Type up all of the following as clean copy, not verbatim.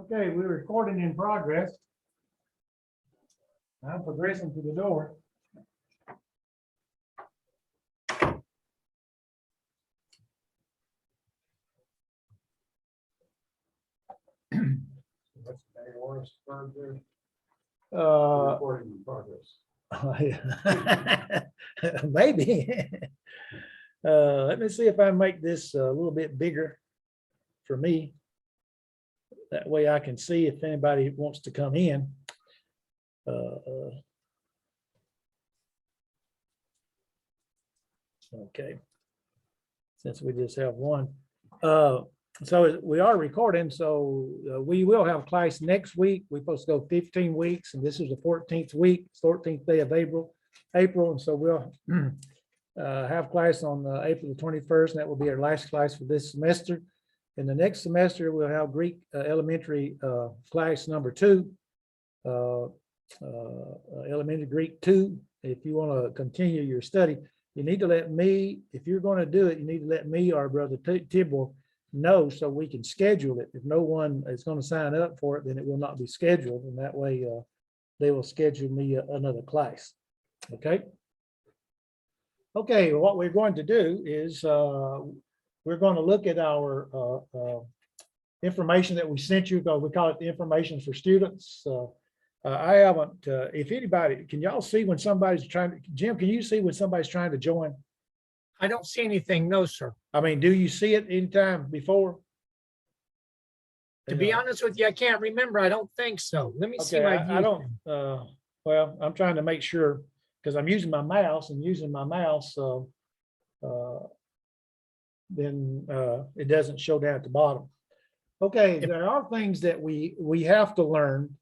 Okay, we're recording in progress. I'm progressing to the door. What's the name of this firm there? Recording in progress. Maybe. Let me see if I can make this a little bit bigger for me. That way I can see if anybody wants to come in. Okay. Since we just have one. So we are recording, so we will have class next week. We're supposed to go 15 weeks, and this is the 14th week, 14th day of April. And so we'll have class on April the 21st, and that will be our last class for this semester. In the next semester, we'll have Greek elementary class number 2, elementary Greek 2. If you want to continue your study, you need to let me, if you're going to do it, you need to let me or Brother Tibble know so we can schedule it. If no one is going to sign up for it, then it will not be scheduled. And that way they will schedule me another class. Okay. Okay, what we're going to do is we're going to look at our information that we sent you, because we call it the information for students. I haven't, if anybody, can y'all see when somebody's trying to, Jim, can you see when somebody's trying to join? I don't see anything, no, sir. I mean, do you see it anytime before? To be honest with you, I can't remember. I don't think so. Let me see Okay, my view. I don't, well, I'm trying to make sure, because I'm using my mouse and using my mouse, then it doesn't show down at the bottom. Okay, there are things that we have to learn,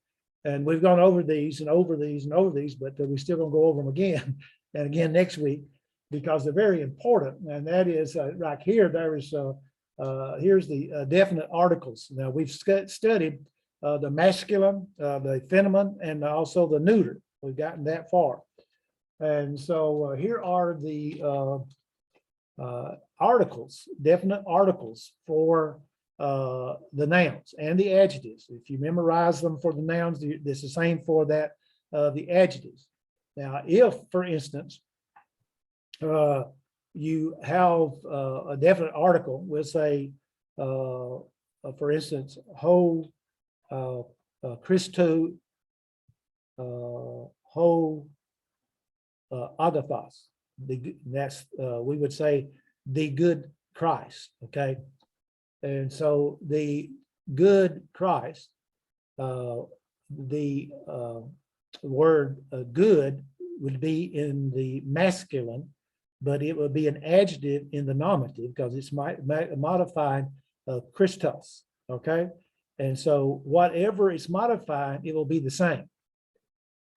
and we've gone over these and over these and over these, but we still gonna go over them again and again next week, because they're very important. And that is right here, there is, here's the definite articles. Now we've studied the masculine, the feminine, and also the neuter. We've gotten that far. And so here are the articles, definite articles for the nouns and the adjectives. If you memorize them for the nouns, it's the same for that, the adjectives. Now, if, for instance, you have a definite article, we'll say, for instance, ho, Christo, ho, agathos. That's we would say the good Christ. Okay, and so the good Christ, the word good would be in the masculine, but it would be an adjective in the nominative, because it's modified Christos. Okay, and so whatever it's modifying, it will be the same.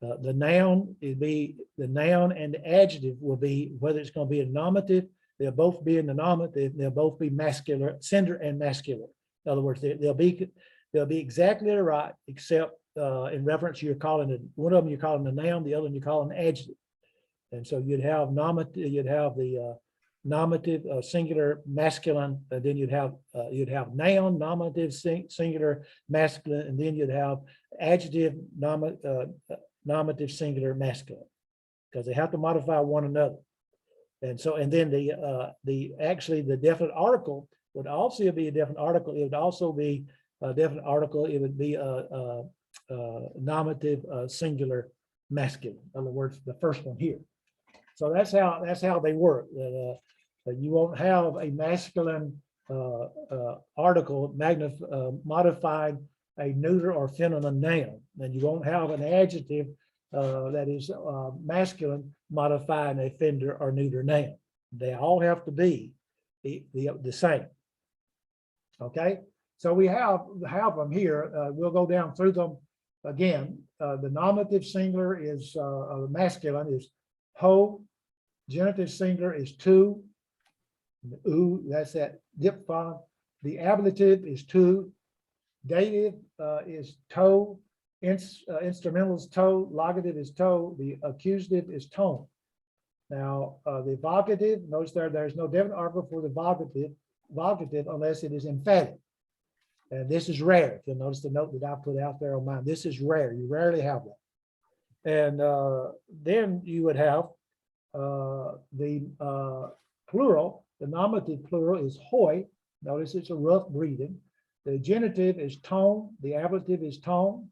The noun, it'd be the noun, and the adjective will be, whether it's going to be a nominative, they'll both be in the nominative, they'll both be masculine, sender and masculine. In other words, they'll be exactly right, except in reference, you're calling it, one of them you're calling the noun, the other one you're calling the adjective. And so you'd have nominative, you'd have the nominative, singular, masculine, and then you'd have noun, nominative, singular, masculine, and then you'd have adjective, nominative, singular, masculine, because they have to modify one another. And so, and then actually the definite article would also be a definite article. It would also be a definite article. It would be a nominative, singular, masculine. In other words, the first one here. So that's how they work. You won't have a masculine article modified a neuter or feminine noun, and you won't have an adjective that is masculine modifying a fender or neuter noun. They all have to be the same. Okay, so we have them here. We'll go down through them again. The nominative singular is masculine is ho. Genitive singular is tu. U, that's that diphthong. The ablative is tu. Dative is to. Instrumental is to. Locative is to. The accusative is tone. Now, the vocative, notice there's no definite article for the vocative unless it is emphatic. And this is rare. If you'll notice the note that I put out there on mine, this is rare. You rarely have that. And then you would have the plural. The nominative plural is hoi. Notice it's a rough breathing. The genitive is tone. The ablative is tone.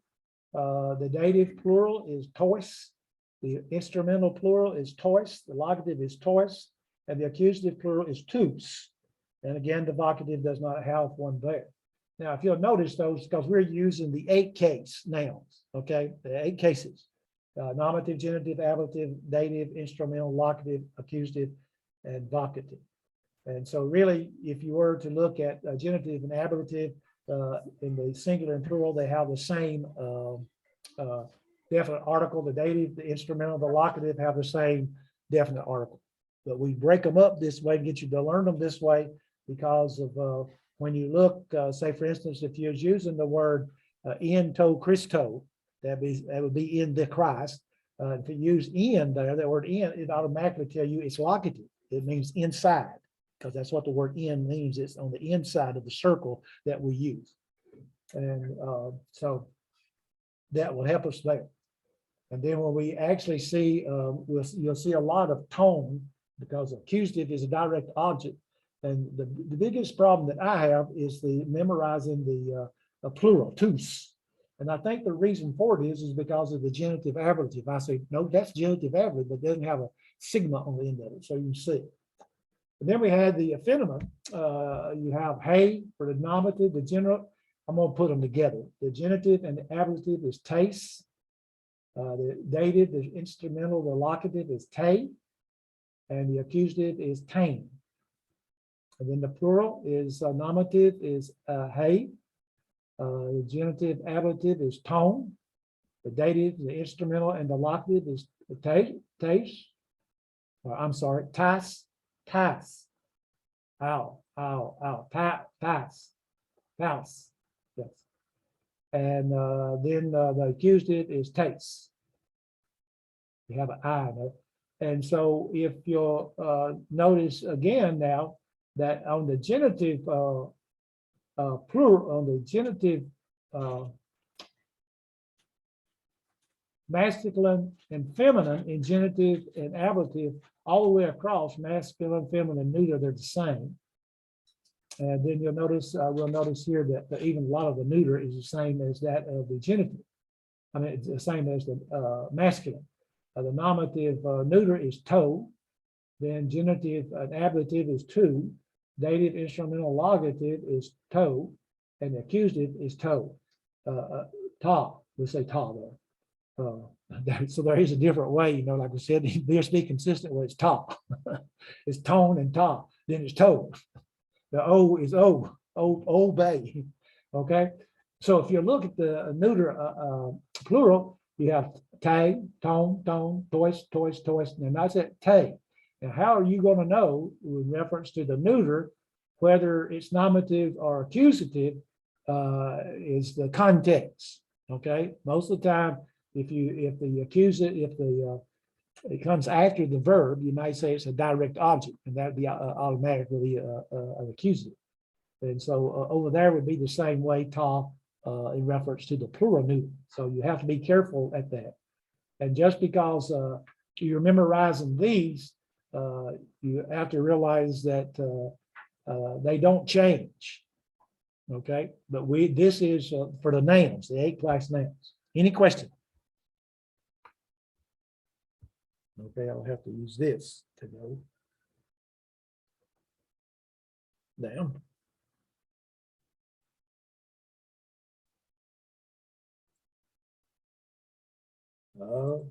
The dative plural is tois. The instrumental plural is tois. The locative is tois. And the accusative plural is tous. And again, the vocative does not have one there. Now, if you'll notice those, because we're using the 8 case nouns, okay, the 8 cases, nominative, genitive, ablative, dative, instrumental, locative, accusative, and vocative. And so really, if you were to look at genitive and ablative in the singular and plural, they have the same definite article. The dative, the instrumental, the locative have the same definite article. But we break them up this way to get you to learn them this way because of when you look, say, for instance, if you're using the word in to Christo, that would be in the Christ. If you use in there, that word in, it automatically tell you it's locative. It means inside, because that's what the word in means. It's on the inside of the circle that we use. And so that will help us there. And then when we actually see, you'll see a lot of tone, because accusative is a direct object. And the biggest problem that I have is the memorizing the plural, tous. And I think the reason for it is because of the genitive ablative. I say, no, that's genitive ablative, but it doesn't have a sigma on the end of it, so you can see. And then we had the phenonym. You have hey for the nominative, the general. I'm going to put them together. The genitive and the ablative is taste. The dative, the instrumental, the locative is te, and the accusative is tame. And then the plural is nominative is hey. The genitive ablative is tone. The dative, the instrumental, and the locative is taste. I'm sorry, tas, ow, tas, yes. And then the accusative is taste. You have an I in it. And so if you'll notice again now that on the genitive plural, on the genitive masculine and feminine in genitive and ablative, all the way across, masculine, feminine, neuter, they're the same. And then you'll notice, we'll notice here that even a lot of the neuter is the same as that of the genitive. I mean, it's the same as the masculine. The nominative neuter is to, then genitive and ablative is to, dative, instrumental, locative is to, and the accusative is to. Ta, we say ta there. So there is a different way, you know, like I said, be consistent with it's ta. It's tone and ta, then it's to. The O is obey. Okay. So if you look at the neuter plural, you have te, tone, tois, and that's it, te. Now, how are you going to know with reference to the neuter whether it's nominative or accusative is the context. Okay. Most of the time, if the accusative, it comes after the verb, you might say it's a direct object, and that would be automatically an accusative. And so over there would be the same way, ta, in reference to the plural neuter. So you have to be careful at that. And just because you're memorizing these, you have to realize that they don't change. Okay, but this is for the nouns, the 8 class nouns. Any question? Okay, I'll have to use this to go down. Oh.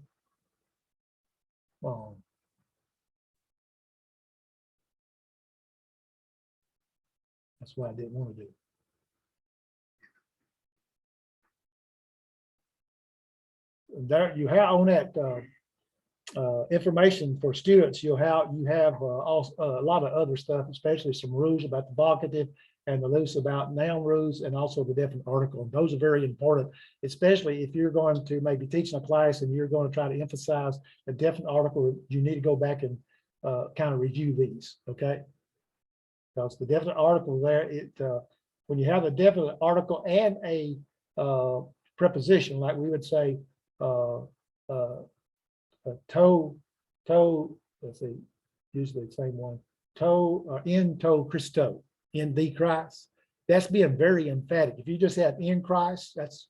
That's why I didn't want to do it. There you have on that information for students. You have also a lot of other stuff, especially some rules about the vocative and the loose about noun rules, and also the definite article. And those are very important, especially if you're going to maybe teach in a class and you're going to try to emphasize a definite article. You need to go back and kind of review these, okay? Because the definite article there, when you have a definite article and a preposition, like we would say, let's see, usually the same one, in to Christo, in the Christ. That's being very emphatic. If you just have in Christ, that's,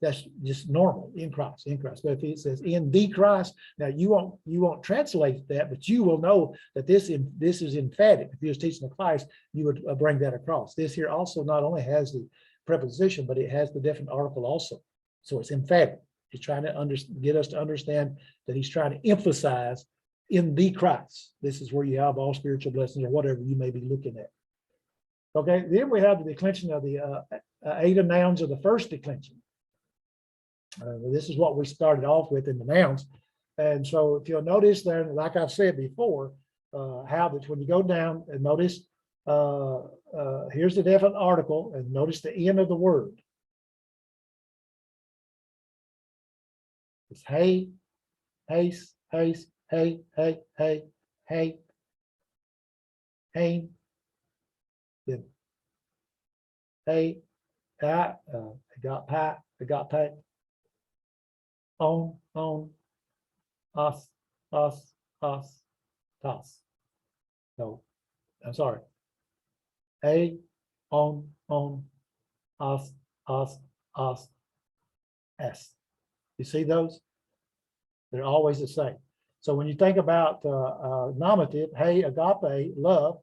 that's just normal, in Christ, in Christ. But if it says in the Christ, now you won't translate that, but you will know that this is emphatic. If you was teaching a class, you would bring that across. This here also not only has the preposition, but it has the definite article also. So it's emphatic. He's trying to get us to understand that he's trying to emphasize in the Christ. This is where you have all spiritual blessings or whatever you may be looking at. Okay, then we have the declension of the eta nouns of the first declension. This is what we started off with in the nouns. And so if you'll notice there, like I've said before, how that when you go down and notice, here's the definite article, and notice the end of the word. It's hey, haste, haste, hey, hey, hey, hey, hey, then hey, I got pay, on, us, toss. No, I'm sorry. A, on, us, s. You see those? They're always the same. So when you think about nominative, hey, agape, love,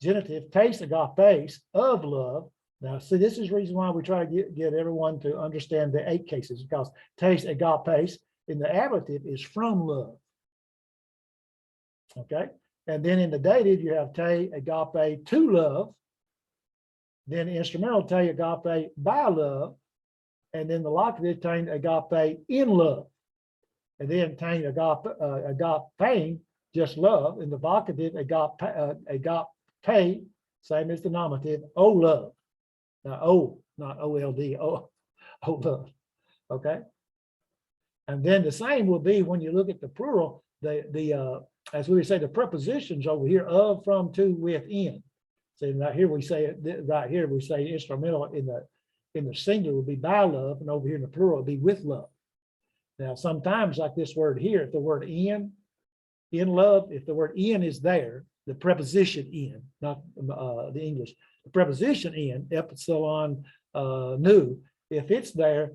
genitive, taste, agapes, of love. Now, see, this is the reason why we try to get everyone to understand the 8 cases, because taste, agapes, in the ablative is from love. Okay. And then in the dative, you have te, agape, to love. Then instrumental, te, agape, by love. And then the locative, te, agape, in love. And then te, agape, just love. And the vocative, agape, same as the nominative, oh love. Now, oh, not O-L-D, oh, love. Okay. And then the same will be when you look at the plural, as we would say, the prepositions over here, of, from, to, with, in. So right here we say instrumental in the singular would be by love, and over here in the plural would be with love. Now, sometimes like this word here, if the word in love, if the word in is there, the preposition in, not the English, the preposition in, epsilon nu, if it's there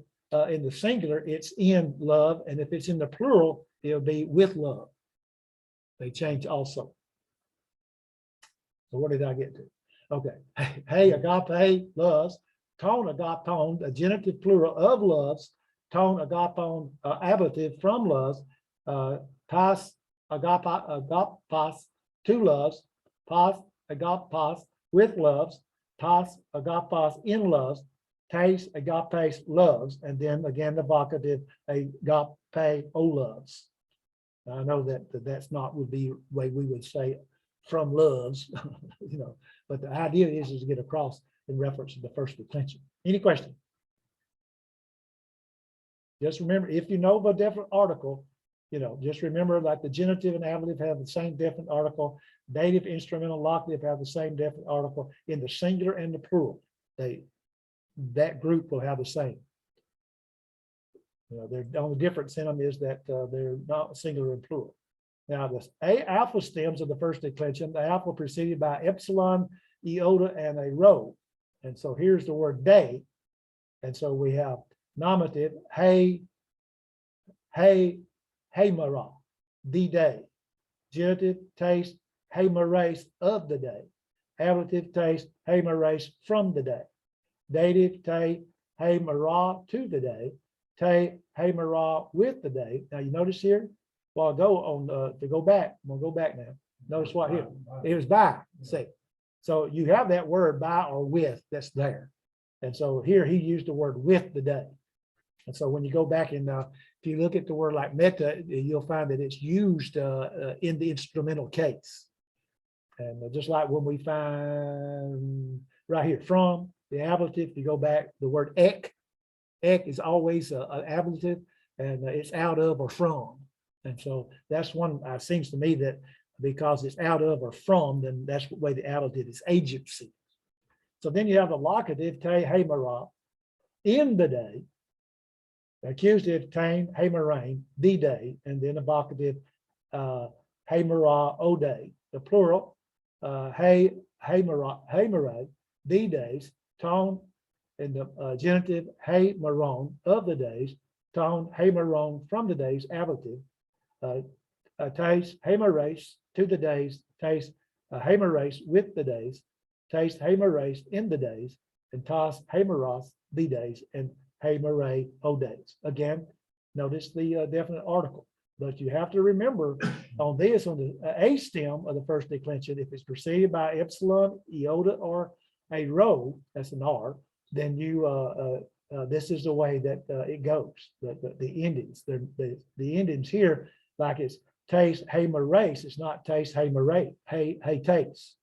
in the singular, it's in love, and if it's in the plural, it'll be with love. They change also. So what did I get to? Okay. Hey, agape, loves, tone, agapon, a genitive plural of loves, tone, agapon, ablative from loves, pas, agapas, two loves, pas, agapas, with loves, pas, agapas, in loves, taste, agapes, loves, and then again the vocative, agape, o loves. I know that that's not would be the way we would say from loves, but the idea is to get across in reference to the first declension. Any question? Just remember, if you know the different article, just remember like the genitive and ablative have the same definite article, dative, instrumental, locative have the same definite article in the singular and the plural. That group will have the same. The only difference in them is that they're not singular and plural. Now, the alpha stems of the first declension, the alpha preceded by epsilon, iota, and a rho. And so here's the word day. And so we have nominative, hey, mara, the day. Genitive, taste, hey, marais, of the day. Ablative, taste, hey, marais, from the day. Dative, te, hey, mara, to the day. Te, hey, mara, with the day. Now you notice here, well, go on to go back. I'm gonna go back now. Notice what here. It was by. See, so you have that word by or with that's there, and so here he used the word with the day. And so when you go back and if you look at the word like meta, you'll find that it's used in the instrumental case, and just like when we find right here from the ablative, if you go back, the word ek is always an ablative, and it's out of or from. And so that's one, seems to me that because it's out of or from, then that's the way the ablative is agency. So then you have the locative te hamara, in the day, accusative tain hamarain, the day, and then the vocative hamara o day, the plural, hey hamara, the days, tone, and the genitive hey maron, of the days, tone hey maron, from the days, ablative, taste hamarais, to the days, taste hamarais, with the days, taste hamarais, in the days, and tas hamaros, the days, and hamarai, o days. Again, notice the definite article, but you have to remember on this, on the a stem of the first declension, if it's preceded by epsilon, iota, or a rho, that's an R, then you this is the way that it goes. The endings, the endings here, like it's taste hey marais, it's not taste hey marais, hey taste.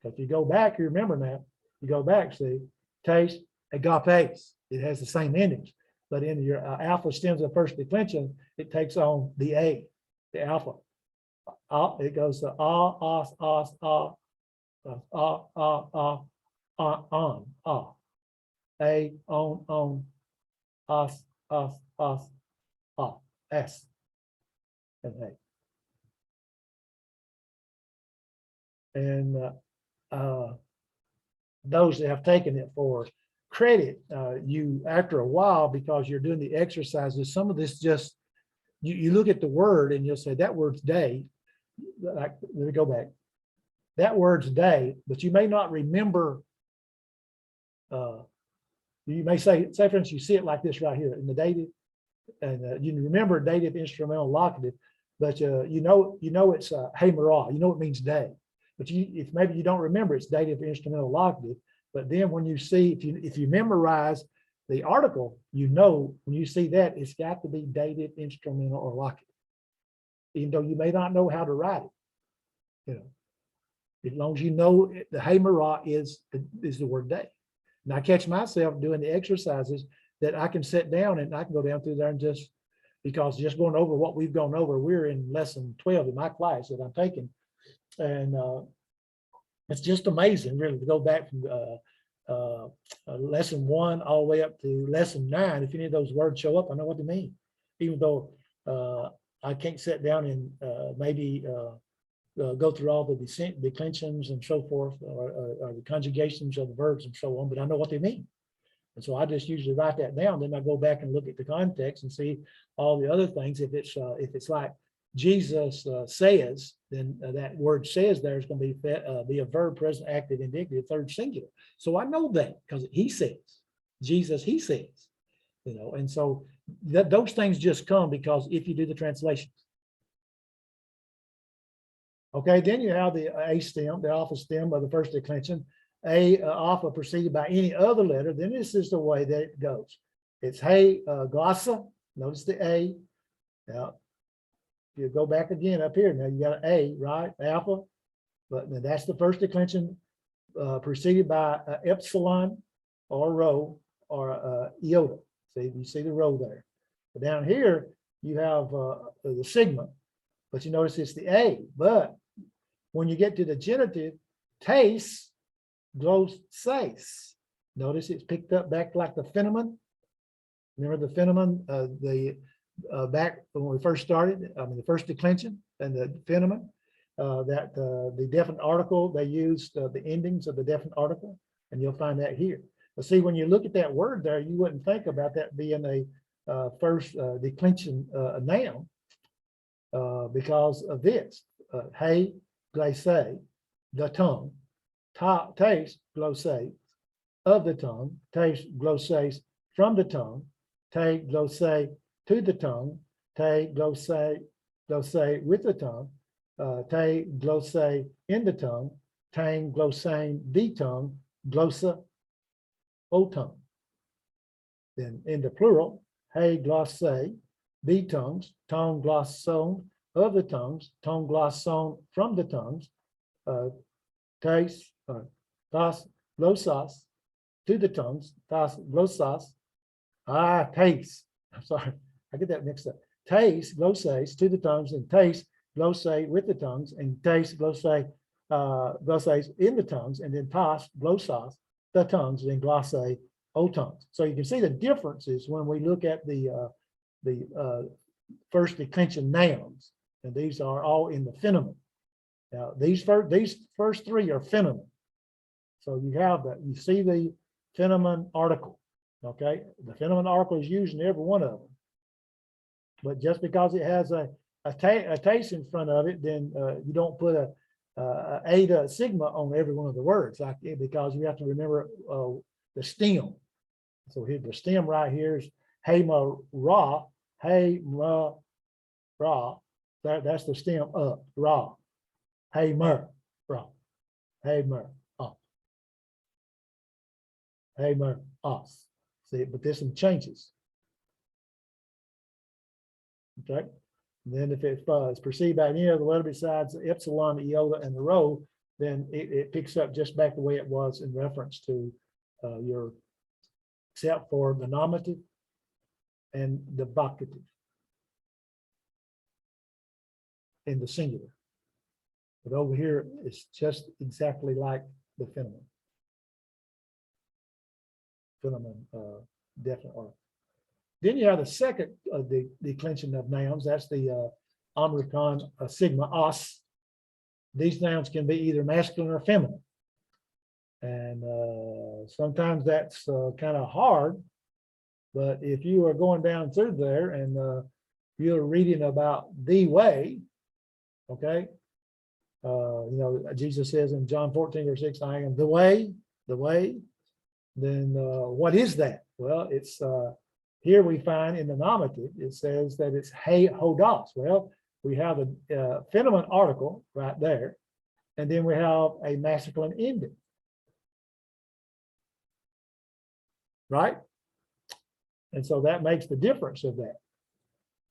So if you go back, you remember now, you go back, see, taste agapes, it has the same endings, but in your alpha stems of first declension, it takes on the A, the alpha. It goes to os, on, a, on, os, s, and A. And those that have taken it for credit, you after a while, because you're doing the exercises, some of this just, you look at the word and you'll say that word's day. Like, let me go back. That word's day, but you may not remember. You may say, for instance, you see it like this right here in the dative, and you remember dative, instrumental, locative, but you know it's hey marah, you know it means day, but if maybe you don't remember it's dative, instrumental, locative, but then when you see, if you memorize the article, you know when you see that it's got to be dative, instrumental, or locative, even though you may not know how to write it. You know, as long as you know the hey marah is the word day. And I catch myself doing the exercises that I can sit down and I can go down through there and just, because just going over what we've gone over, we're in lesson 12 in my class that I'm taking. And it's just amazing really to go back from lesson 1 all the way up to lesson 9. If any of those words show up, I know what they mean, even though I can't sit down and maybe go through all the declensions and so forth, or the conjugations of the verbs and so on, but I know what they mean. And so I just usually write that down. Then I go back and look at the context and see all the other things. If it's like Jesus says, then that word says there is going to be a verb, present, active, indicative, third singular. So I know that because he says, Jesus, he says, you know, and so those things just come because if you do the translations. Okay, then you have the A stem, the alpha stem of the first declension, A alpha preceded by any other letter. Then this is the way that it goes. It's hey glossa, notice the A. Now, you go back again up here, now you got an A, right, alpha, but that's the first declension preceded by epsilon or rho or iota. See, you see the rho there. But down here, you have the sigma, but you notice it's the A, but when you get to the genitive, taste, glosses. Notice it's picked up back like the phenomenon. Remember the phenomenon, back when we first started, the first declension and the phenomenon, that the definite article, they used the endings of the definite article, and you'll find that here. But see, when you look at that word there, you wouldn't think about that being a first declension noun because of this. Hey, glacé, the tongue, taste, glosses, of the tongue, taste, glosses, from the tongue, te, glosses, to the tongue, te, glosses, with the tongue, te, glosses, in the tongue, tang, glossane, the tongue, glossa, o tongue. Then in the plural, hey, glosses, the tongues, tongue, glosson, of the tongues, tongue, glosson, from the tongues, taste, tas, glossas, to the tongues, tas, glossas, taste. I'm sorry, I get that mixed up. Taste, glosses, to the tongues, and taste, glosse, with the tongues, and taste, glosse, glosses, in the tongues, and then tas, glossas, the tongues, then glosse, O tongues. So you can see the differences when we look at the first declension nouns, and these are all in the phenomen. Now, these first three are phenomen. So you have that, you see the phenomen article, okay? The phenomen article is used in every one of them. But just because it has a taste in front of it, then you don't put a eta sigma on every one of the words, like because you have to remember the stem. So here, the stem right here is hey ma ra, hey ma ra. That's the stem up, ra. Hey mer, ra. Hey mer, up. Hey mer, us. See, but there's some changes. Okay. And then if it is perceived by any other letter besides the epsilon, the iota, and the rho, then it picks up just back the way it was in reference to your, except for the nominative and the vocative in the singular. But over here, it's just exactly like the phenomenon. Definite article. Then you have the second the declension of nouns. That's the omicron sigma os. These nouns can be either masculine or feminine, and sometimes that's kind of hard. But if you are going down through there and you're reading about the way, okay, Jesus says in John 14:6, I am the way, the way. Then what is that? Well, it's here we find in the nominative, it says that it's hey hodos. Well, we have a phenomen article right there, and then we have a masculine ending. Right? And so that makes the difference of that.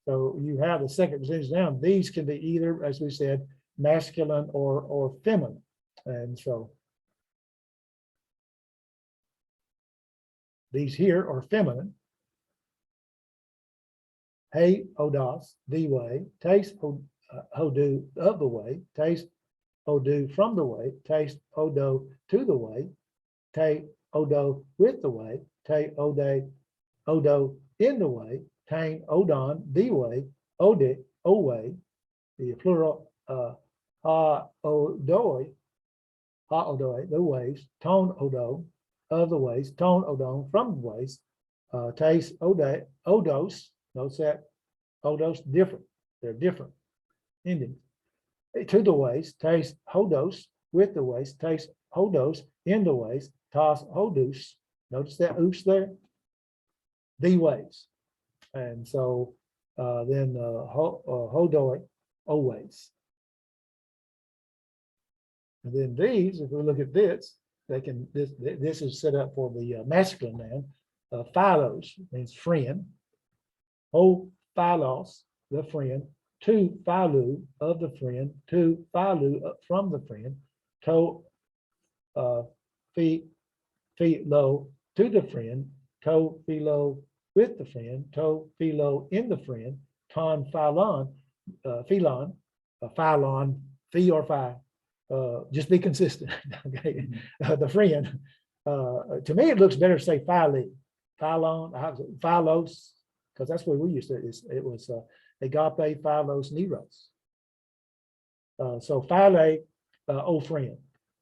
So you have the second position noun. These can be either, as we said, masculine or feminine. And so these here are feminine. Hey, odos, the way, taste, hodu, of the way, taste, odu, from the way, taste, odo, to the way, te, odo, with the way, te, ode, odo, in the way, tain, odon, the way, ode, o way, the plural, ha, odoi, the ways, tone, odo, of the ways, tone, odon, from the ways, taste, ode, odos. Notice that hodos different. They're different endings. To the ways, taste hodos, with the ways, taste hodos, in the ways, tas hodus. Notice that oops there. The ways. And so then hodoi, always. And then these, if we look at this, they can this is set up for the masculine noun. Philos means friend. O philos, the friend. To philu, of the friend. To philu, from the friend. To philo, to the friend. To philo, with the friend. To philo, in the friend. Ton philon, philon, philon, phi or phi. Just be consistent. Okay, the friend. To me, it looks better to say phili, philon, philos. Because that's what we used to, it was agape, philos, neros. So phile, O friend.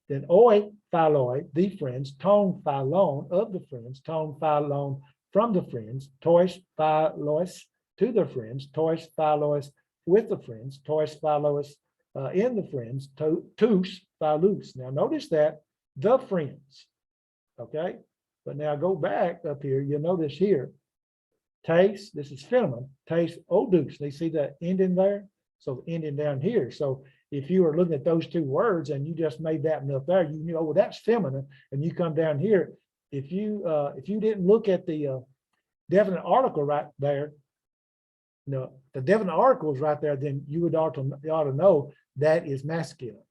Then oi, philoi, the friends, ton philon, of the friends, ton philon, from the friends, tois philos, to the friends, tois philos, with the friends, tois philos, in the friends, tus philus. Now notice that, the friends, okay? But now go back up here, you'll notice here, taste, this is feminine, taste odus. They see the ending there? So the ending down here. So if you were looking at those two words and you just made that one up there, you knew, oh, well, that's feminine. And you come down here, if you didn't look at the definite article right there, the definite article is right there, then you ought to know that is masculine.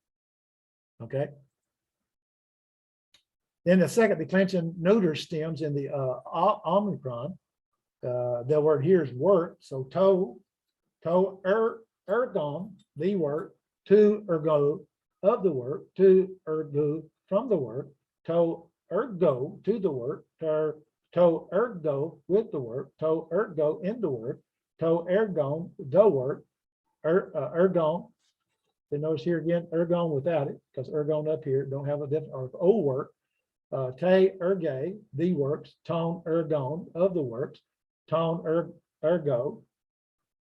Okay. Then the second declension neuter stems in the omicron. The word here is work. So ergon, the work, to ergo, of the work, to ergo, from the work, to ergo to the work, to ergo with the work, to ergo in the work, to ergon the work, ergon. Then notice here again, ergon without it, because ergon up here don't have a different, or o work. Te erge, the works, ton ergon of the works, ton ergo,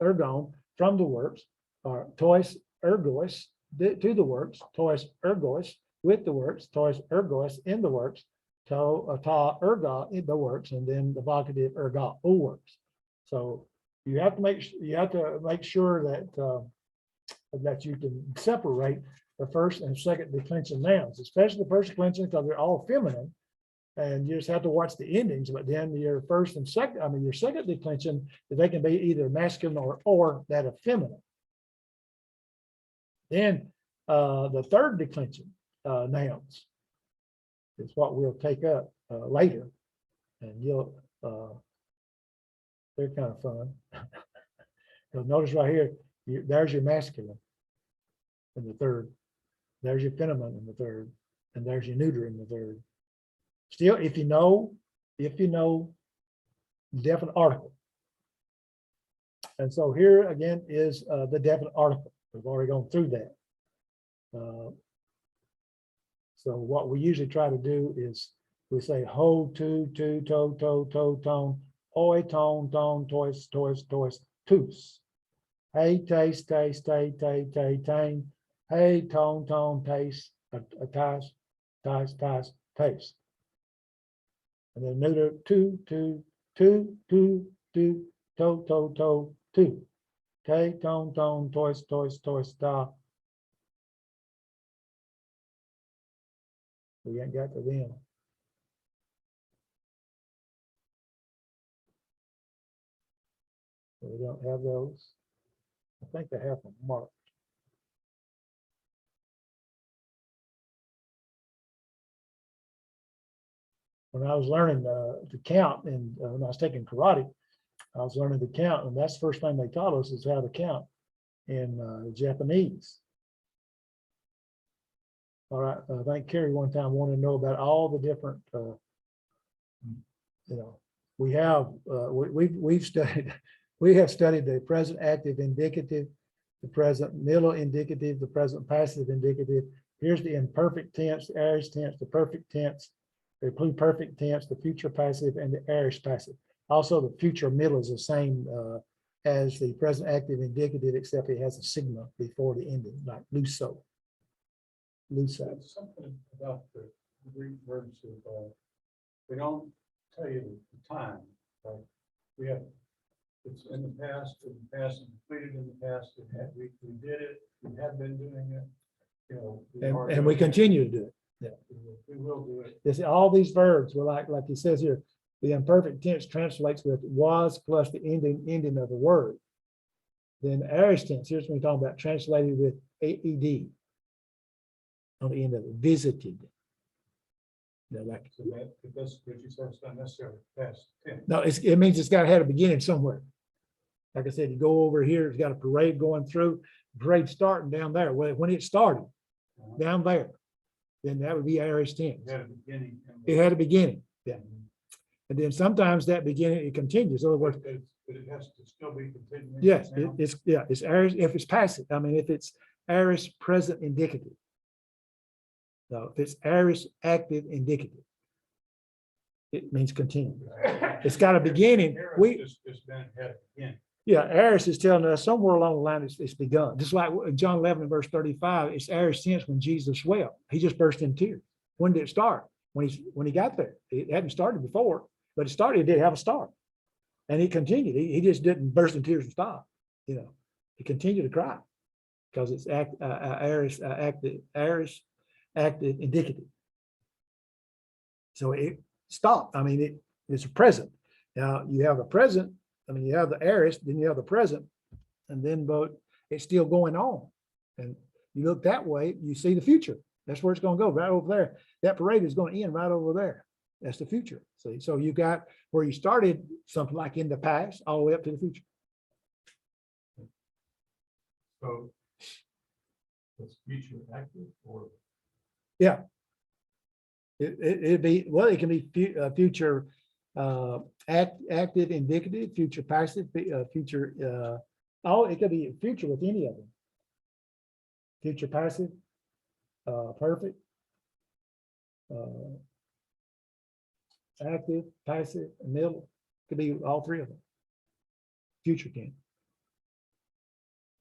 ergon from the works, or tois ergois to the works, tois ergois with the works, tois ergois in the works, ta erga in the works, and then the vocative erga o works. So you have to make sure that that you can separate the first and second declension nouns, especially the first declension because they're all feminine, and you just have to watch the endings. But then your first and second, your second declension, they can be either masculine or that of feminine. Then the third declension nouns is what we'll take up later, and they're kind of fun. Because notice right here, there's your masculine in the third, there's your feminine in the third, and there's your neuter in the third. Still, if you know definite article. And so here again is the definite article. We've already gone through that. So what we usually try to do is we say ho, to, tone, oi, tone, tois, tus. Hey, taste, tane. Hey, tone, taste, taste. And then neuter, to, to, to, to. Te, tone, tois, ta. We ain't got to them. So we don't have those. I think they have them marked. When I was learning to count, and when I was taking karate, I was learning to count, and that's the first thing they taught us is how to count in Japanese. All right, I think Carrie one time wanted to know about all the different, we have studied the present active indicative, the present middle indicative, the present passive indicative. Here's the imperfect tense, the aorist tense, the perfect tense, the pluperfect tense, the future passive, and the aorist passive. Also, the future middle is the same as the present active indicative, except it has a sigma before the ending, like luso. Luso. Something about the Greek verbs of they don't tell you the time. Like we have, it's in the past, and completed in the past. We did it. We have been doing it. You know, And we continue to do it. Yeah, we will do it. You see, all these verbs were like he says here, the imperfect tense translates with was plus the ending of the word. Then the aorist tense, here's what we're talking about, translated with AED on the end of it, visited. Like, So that that's what you said, it's not necessarily past tense. no, it means it's got to have a beginning somewhere. Like I said, you go over here, it's got a parade going through, parade starting down there. Well, when it started down there, then that would be aorist tense. It had a beginning. It had a beginning, yeah. And then sometimes that beginning, it continues. In other words, But it has to still be continuing. yes, now. it's aorist if it's passive. I mean, if it's aorist present indicative. So if it's aorist active indicative, it means continue. It's got a beginning. It's been had a beginning. Yeah, aorist is telling us somewhere along the line it's begun. Just like John 11 verse 35, it's aorist tense when Jesus wept. He just burst in tears. When did it start? When he got there. It hadn't started before, but it did have a start. And he continued. He just didn't burst in tears and stop. He continued to cry because it's aorist active indicative. So it stopped. I mean, it's a present. Now you have the present. I mean, you have the aorist, then you have the present, and then but it's still going on. And you look that way, you see the future. That's where it's going to go, right over there. That parade is going to end right over there. That's the future. See, so you got where you started something like in the past, all the way up to the future. So it's future active or Yeah. It'd be, well, it can be future active, indicative, future passive, future, oh, it could be future with any of them. Future passive, perfect, active, passive, middle, could be all three of them. Future can.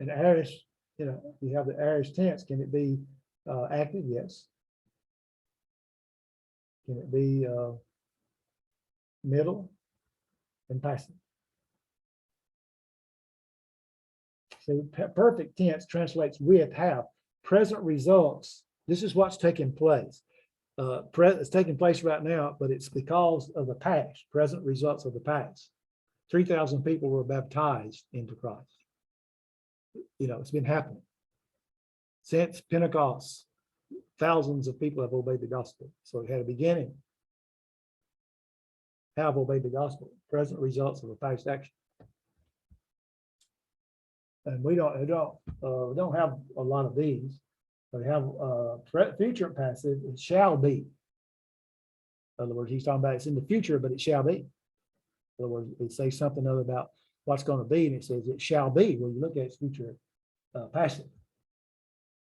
And aorist, you have the aorist tense. Can it be active? Yes. Can it be middle and passive? So perfect tense translates with, have. Present results. This is what's taking place. It's taking place right now, but it's because of the past, present results of the past. 3,000 people were baptized into Christ. It's been happening since Pentecost. Thousands of people have obeyed the gospel. So it had a beginning. Have obeyed the gospel. Present results of a past action. And we don't have a lot of these. We have future passive. It shall be. In other words, he's talking about it's in the future, but it shall be. In other words, it says something other about what's going to be, and it says it shall be. When you look at its future passive,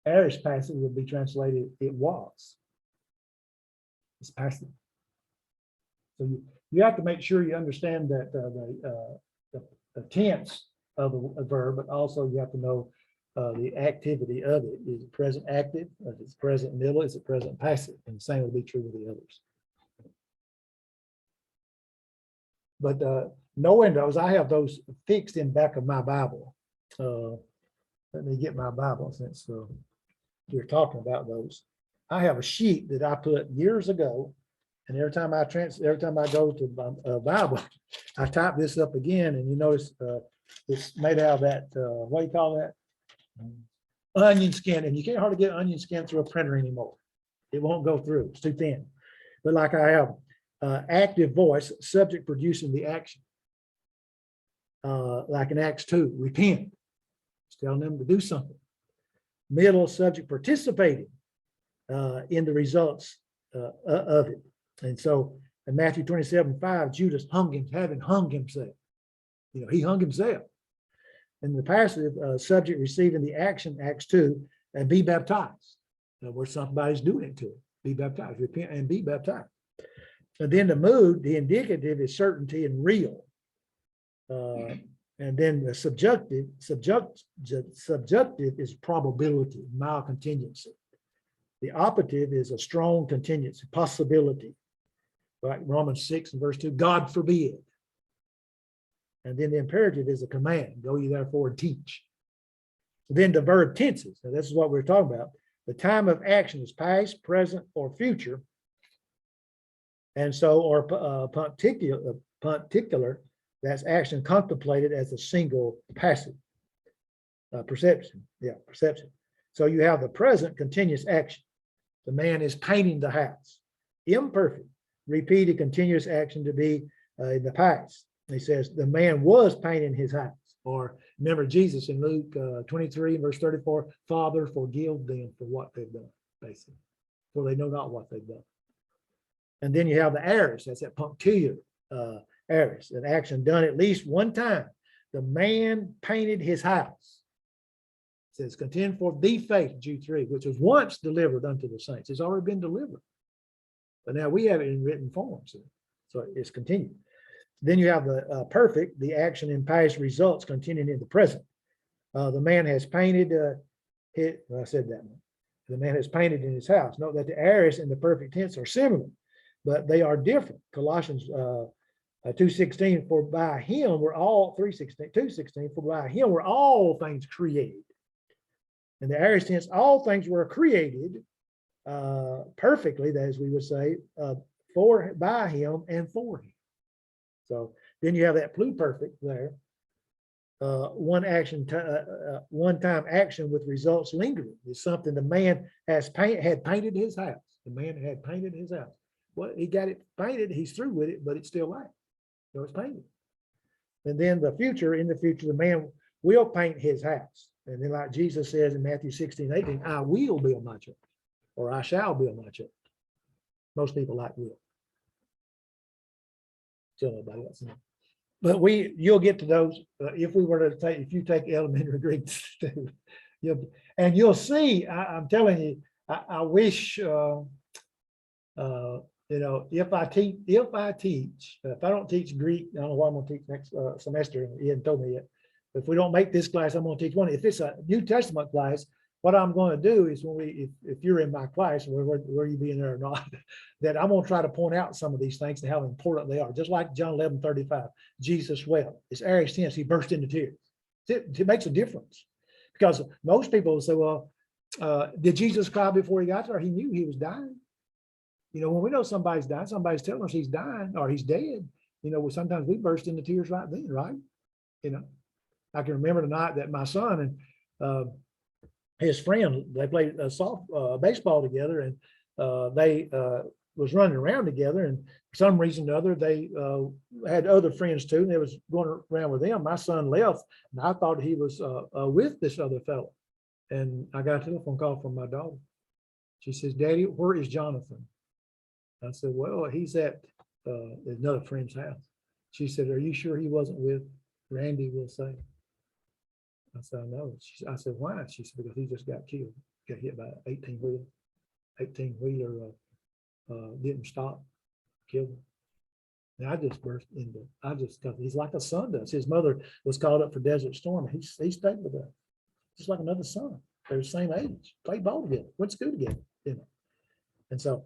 aorist passive would be translated it was. It's passive. So you have to make sure you understand that the tense of a verb, but also you have to know the activity of it. Is it present active? If it's present middle, is it present passive? And the same will be true with the others. But knowing those, I have those fixed in back of my Bible. Let me get my Bible since we're talking about those. I have a sheet that I put years ago, and every time I go to my Bible, I type this up again, and you notice it's made out of that what do you call that? Onion skin, and you can't hardly get onion skin through a printer anymore. It won't go through, it's too thin. But like I have active voice, subject producing the action. Like in Acts 2, repent. It's telling them to do something. Middle, subject participating in the results of it. And so in Matthew 27:5, Judas having hung himself. He hung himself. And the passive, subject receiving the action, Acts 2, and be baptized. Where somebody's doing it to it. Be baptized, repent and be baptized. And then the mood, the indicative is certainty and real. And then the subjunctive is probability, mild contingency. The operative is a strong contingency, possibility. Like Romans 6 and verse 2, God forbid. And then the imperative is a command, go ye therefore and teach. Then the verb tenses, now this is what we're talking about. The time of action is past, present, or future. And so, or particular, that's action contemplated as a single passive. Perception. So you have the present continuous action. The man is painting the house. Imperfect, repeated continuous action to be in the past. He says the man was painting his house. Or remember Jesus in Luke 23 verse 34, Father, forgive them for what they've done, basically. For they know not what they've done. And then you have the aorist, that's that punctiliar aorist, an action done at least one time. The man painted his house. It says, contend for the faith, Jude 3, which was once delivered unto the saints. It's already been delivered. But now we have it in written form. So it's continued. Then you have the perfect, the action in past results continuing in the present. The man has painted, I said that one. The man has painted in his house. Note that the aorist and the perfect tense are similar, but they are different. Colossians 2:16, for by him were all, 2:16, for by him were all things created. In the aorist tense, all things were created perfectly, as we would say, by him and for him. So then you have that pluperfect there. One time action with results lingering is something the man had painted his house. The man had painted his house. Well, he got it painted, he's through with it, but it's still light. So it's painted. And then in the future, the man will paint his house. And then like Jesus says in Matthew 16:18, I will build my church, or I shall build my church. Most people like will. Tell nobody else. But you'll get to those, if we were to take, if you take elementary Greek too. You'll see, I'm telling you, I wish, if I teach, if I don't teach Greek, I don't know what I'm gonna teach next semester, he hadn't told me yet. If we don't make this class, I'm gonna teach one. If it's a New Testament class, what I'm gonna do is when if you're in my class, where you be in there or not, that I'm gonna try to point out some of these things and how important they are. Just like John 11:35, Jesus wept. It's aorist tense, he burst into tears. It makes a difference. Because most people will say, well, did Jesus cry before he got there? He knew he was dying. When we know somebody's dying, somebody's telling us he's dying or he's dead, sometimes we burst into tears right then, right? I can remember the night that my son and his friend, they played baseball together, and they was running around together, and for some reason or other, they had other friends too, and they was going around with them. My son left, and I thought he was with this other fellow. And I got a telephone call from my daughter. She says, Daddy, where is Jonathan? I said, well, he's at another friend's house. She said, are you sure he wasn't with Randy, we'll say? I said, I know. I said, why? She said, because he just got killed. Got hit by an 18-wheeler, didn't stop, killed him. And I just burst into, because he's like a son does. His mother was called up for Desert Storm. He stayed with her, just like another son. They're the same age, played ball together, went to school together, And so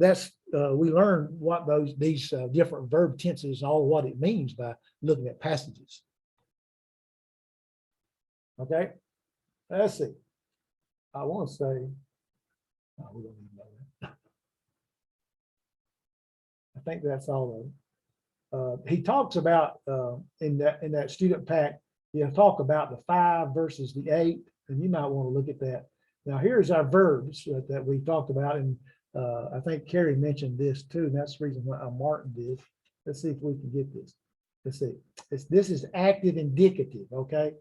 that's, we learn what these different verb tenses and all what it means by looking at passages. Okay, let's see. I want to say, we don't need to know that. I think that's all of it. He talks about in that student pack, he'll talk about the 5 versus the 8, and you might want to look at that. Now, here's our verbs that we talked about, and I think Carrie mentioned this too, and that's the reason why I marked this. Let's see if we can get this. Let's see. This is active indicative, okay?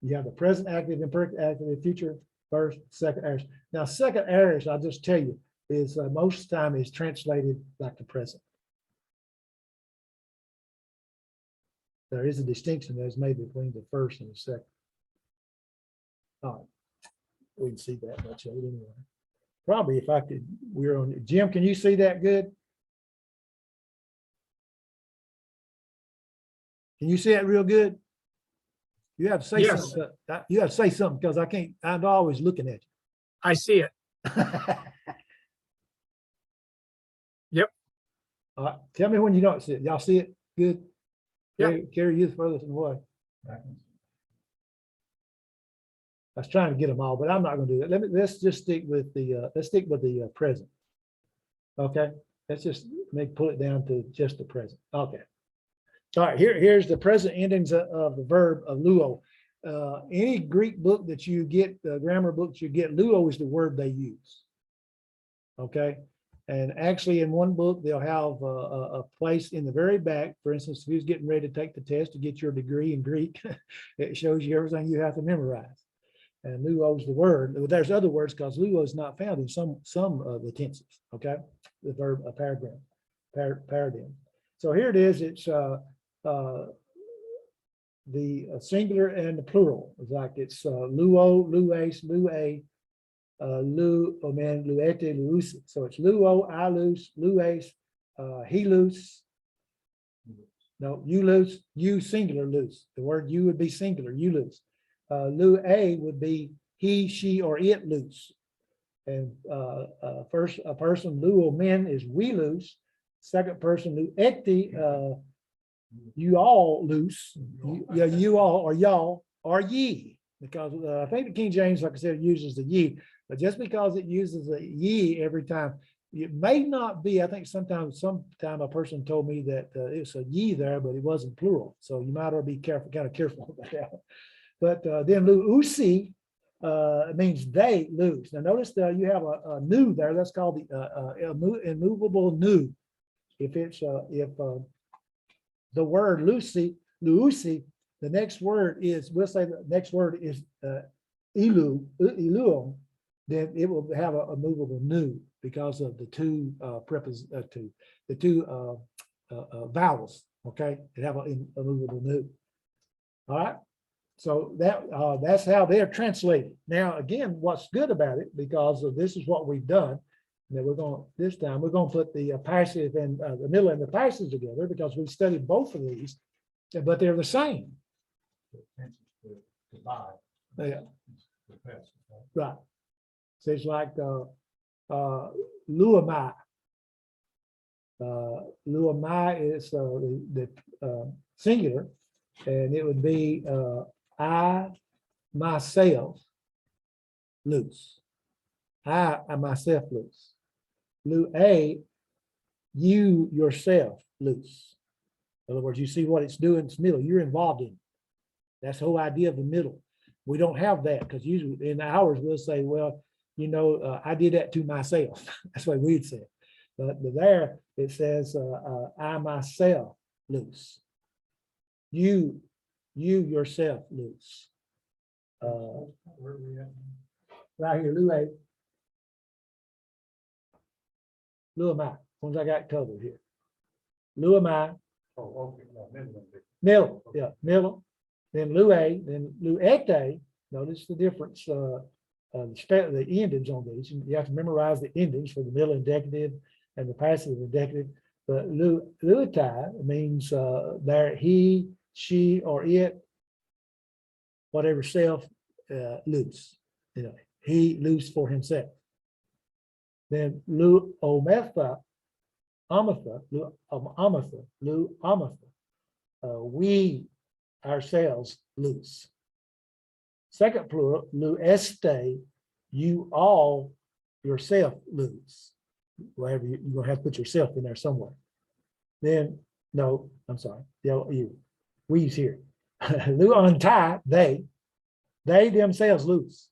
You have the present active, imperfect active, future, first, second aorist. Now, second aorist, I'll just tell you, is most of the time is translated like the present. There is a distinction that's made between the first and the second. All right. We can see that much of it anyway. Probably if I could, we're on Jim, can you see that good? Can you see that real good? You have to say Yes. something. You have to say something because I can't, I'm always looking at I see it. you. Yep. All right. Tell me when you don't see it. Y'all see it? Good. Yep. Carry you the furthest away. I was trying to get them all, but I'm not going to do that. Let's just stick with the present. Okay. Let's just pull it down to just the present. Okay. All right. Here's the present endings of the verb of luo. Any Greek book that you get, grammar books you get, luo is the word they use. Okay. And actually, in one book, they'll have a place in the very back. For instance, if you're getting ready to take the test to get your degree in Greek, it shows you everything you have to memorize. And luo is the word. There's other words because luo is not found in some of the tenses. Okay, the verb paradigm. So here it is. It's the singular and the plural. It's like it's luo, lues, lue. Luete, luus. So it's luo, I lose, lues, he lose. No, you lose, you singular lose. The word you would be singular, you lose. Lue would be he, she, or it lose. And first a person, luo men is we lose. Second person, lueti, you all lose. You all or y'all or ye. Because I think the King James, like I said, uses the ye. But just because it uses a ye every time, it may not be. I think sometime a person told me that it's a ye there, but it wasn't plural. So you might ought to be careful, kind of careful about that. But then luusi means they lose. Now notice that you have a nu there. That's called the immovable nu. If it's the word luusi, the next word is, we'll say the next word is iluo, then it will have a movable nu because of the two vowels. Okay, they have a movable nu. All right. So that's how they're translated. Now, again, what's good about it, because of this is what we've done, that this time we're going to put the passive and the middle and the passive together, because we've studied both of these, but they're the same. Yeah. Right. So it's like luamai. Luamai is the singular, and it would be I myself loose. I myself loose. Lu-a, you yourself loose. In other words, you see what it's doing, it's middle, you're involved in it. That's the whole idea of the middle. We don't have that, because usually in ours we'll say, well, you know, I did that to myself. That's what we'd say. But there it says, I myself loose. You yourself loose. Where are we at? Right here, Lua. Luamai, ones I got covered here. Luamai, Oh, okay, no, middle. middle, yeah, middle. Then Lua, then Luete. Notice the difference. The endings on these. You have to memorize the endings for the middle indicative and the passive indicative. But Luetai means there he, she, or it, whatever self loose. You know, he loose for himself. Then Lu Ometha, Amatha, Lu Amatha, we ourselves loose. Second plural, Lu Este, you all yourself loose. Whatever you're gonna have to put yourself in there somewhere. Then, no, I'm sorry, you. We's here. Lu Antai, they themselves loose.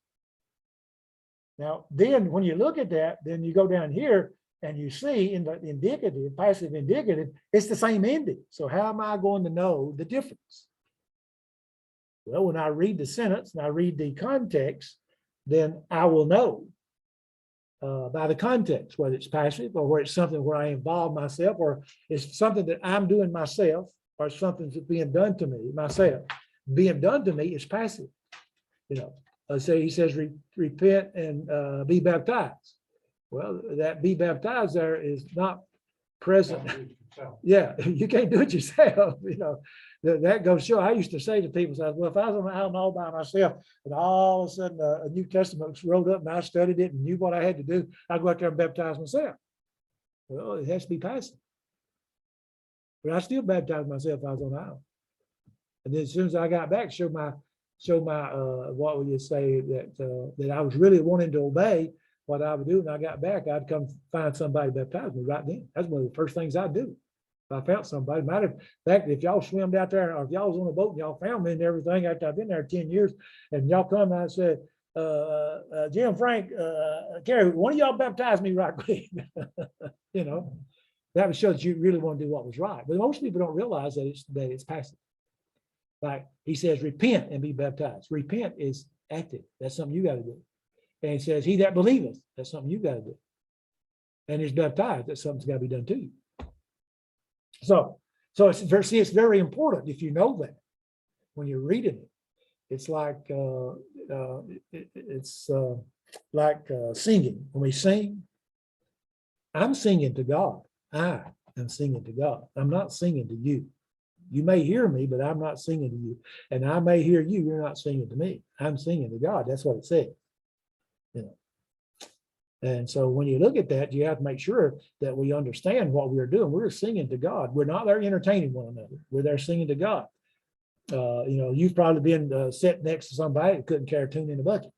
Now, then when you look at that, then you go down here and you see in the indicative, passive indicative, it's the same ending. So how am I going to know the difference? Well, when I read the sentence and I read the context, then I will know by the context, whether it's passive or where it's something where I involve myself, or it's something that I'm doing myself, or something that's being done to me myself. Being done to me is passive. You know, he says, repent and be baptized. Well, that be baptized there is not present. Yeah, you can't do it yourself. You know, that goes to show. I used to say to people, well, if I was out all by myself and all of a sudden a New Testament rolled up and I studied it and knew what I had to do, I'd go out there and baptize myself. Well, it has to be passive. But I still baptized myself if I was on the island. And then as soon as I got back, show my what would you say, that I was really wanting to obey what I would do. And I got back, I'd come find somebody to baptize me right then. That's one of the first things I'd do. If I found somebody, matter of fact, if y'all swimmed out there, or if y'all was on a boat and y'all found me and everything, after I've been there 10 years, and y'all come and I said, Jim, Frank, Gary, one of y'all baptize me right quick. You know, that would show that you really want to do what was right. But most people don't realize that it's passive. Like he says, repent and be baptized. Repent is active. That's something you got to do. And he says, he that believeth, that's something you got to do. And is baptized, that's something's got to be done too. So it's very important if you know that when you're reading it. It's like singing. When we sing, I'm singing to God. I am singing to God. I'm not singing to you. You may hear me, but I'm not singing to you. And I may hear you, you're not singing to me. I'm singing to God. That's what it says. You know. And so when you look at that, you have to make sure that we understand what we're doing. We're singing to God. We're not there entertaining one another. We're there singing to God. You know, you've probably been sitting next to somebody that couldn't care a tune in the bucket,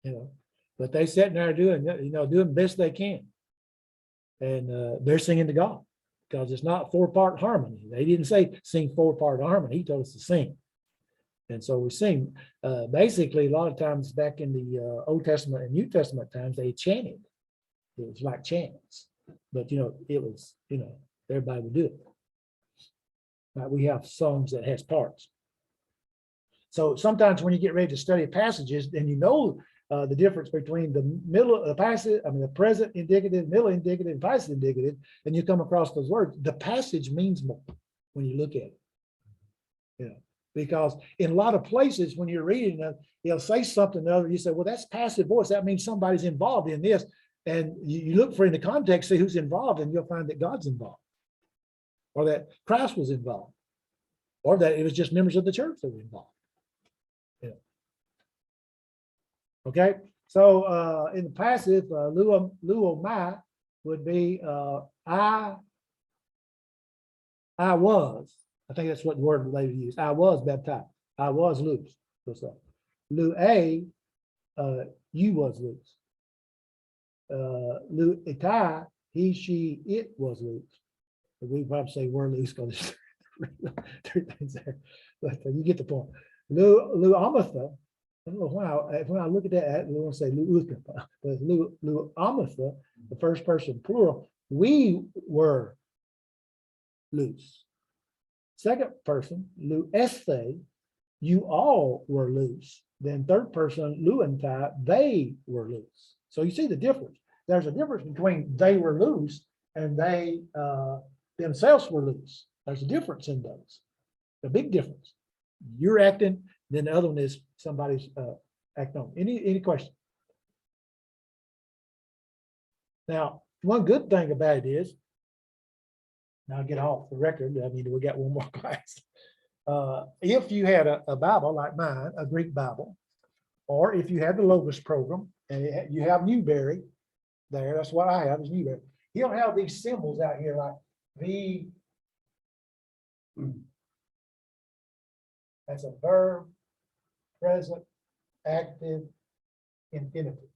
you know, but they sitting there doing the best they can. And they're singing to God, because it's not 4-part harmony. They didn't say sing 4-part harmony. He told us to sing. And so we sing. Basically, a lot of times back in the Old Testament and New Testament times, they chanted. It was like chants. But, it was, everybody would do it. Like we have songs that has parts. So sometimes when you get ready to study passages, and the difference between the passive, the present indicative, middle indicative, and passive indicative, and you come across those words, the passage means more when you look at it. Because in a lot of places when you're reading it, he'll say something other, you say, well, that's passive voice. That means somebody's involved in this. And you look for in the context, see who's involved, and you'll find that God's involved, or that Christ was involved, or that it was just members of the church that were involved. Okay, so in the passive, luomai would be I was. I think that's what the word they use. I was baptized. I was loose. Lu a, you was loose. Lu itai, he, she, it was loose. We probably say we're loose because there's three things there, but you get the point. Lu amatha. I don't know when I look at that, I want to say lu uthapa, but lu amatha, the first person plural. We were loose. Second person, lu esthe, you all were loose. Then third person, lu entai, they were loose. So you see the difference. There's a difference between they were loose and they themselves were loose. There's a difference in those. A big difference. You're acting, then the other one is somebody's acting on. Any question? Now, one good thing about it is, now I'll get off the record. We got one more class. If you had a Bible like mine, a Greek Bible, or if you had the Logos program and you have Newberry there, that's what I have is Newberry. He'll have these symbols out here like V. That's a verb, present, active, infinitive.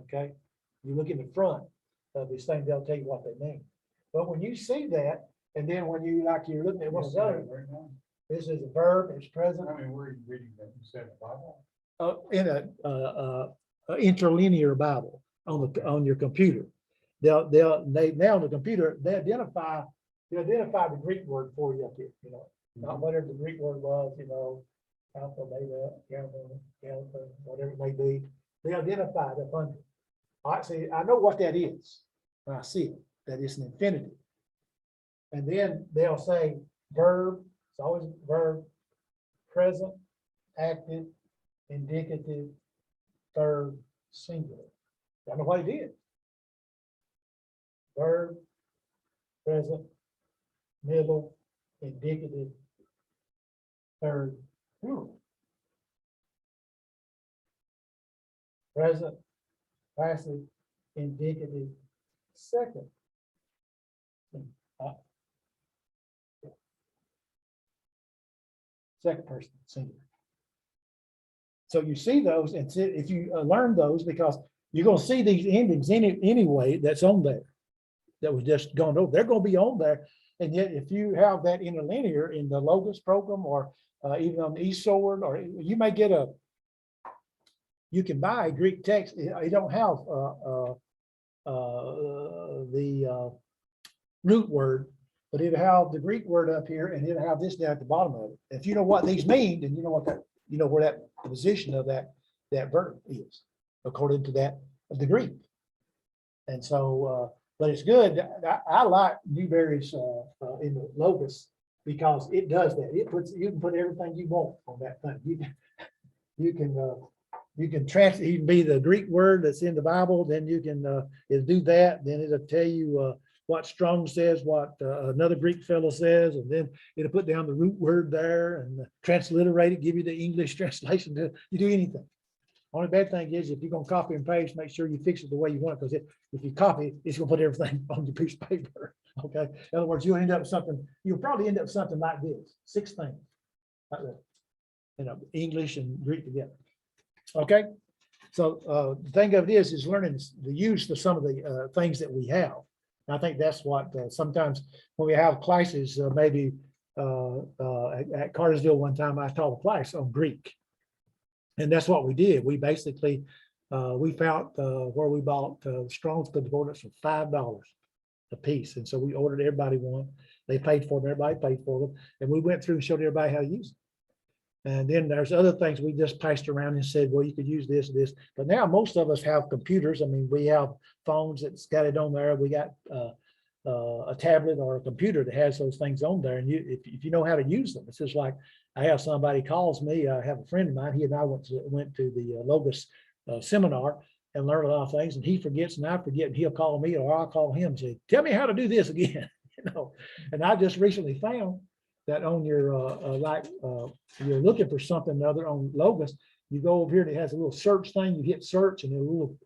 Okay, you look in the front of these things, they'll tell you what they mean. But when you see that, and then when you're looking at what's other, Right now. this is a verb, it's present. I mean, where are you reading that? You said the Bible? In a interlinear Bible on your computer. They now on the computer, they identify the Greek word for you up here, not whatever the Greek word was, alpha, beta, gamma, whatever it may be. They identify it up under. All right, see, I know what that is when I see it, that it's an infinitive. And then they'll say verb, it's always verb, present, active, indicative, third, singular. I know what it is. Verb, present, middle, indicative, third, plural. Present, passive, indicative, second. Second person, singular. So you see those, and if you learn those, because you're going to see these endings anyway, that's on there, that was just gone over. They're going to be on there. And yet, if you have that interlinear in the Logos program, or even on the eSword, or you may get you can buy Greek text. You don't have the root word, but it'll have the Greek word up here, and it'll have this down at the bottom of it. If you know what these mean, then you know what where that position of that verb is, according to that of the Greek. And so, but it's good. I like Newberry's in the Logos because it does that. You can put everything you want on that thing. You can translate, it can be the Greek word that's in the Bible, then you can it'll do that, then it'll tell you what Strong says, what another Greek fellow says, and then it'll put down the root word there and transliterate it, give you the English translation. You do anything. Only bad thing is if you're going to copy and paste, make sure you fix it the way you want it, because if you copy, it's going to put everything on your piece of paper. Okay. In other words, you'll probably end up with something like this: 6 things, like that. English and Greek together. Okay. So the thing of it is learning the use of some of the things that we have. And I think that's what sometimes when we have classes, maybe at Cartersville one time, I taught a class on Greek. And that's what we did. We basically, we found where we bought Strong's Concordance for $5 a piece. And so we ordered everybody one. They paid for them, everybody paid for them. And we went through and showed everybody how to use And then there's other things we just passed around and said, well, you could use this. But now most of us have computers. I mean, we have phones that's got it on there. We got a tablet or a computer that has those things on there. And if you know how to use them, it's just like I have somebody calls me. I have a friend of mine. He and I went to the Logos seminar and learned a lot of things. And he forgets and I forget. And he'll call me or I'll call him and say, tell me how to do this again. And I just recently found that on your you're looking for something other on Logos, you go over here and it has a little search thing. You hit search and a little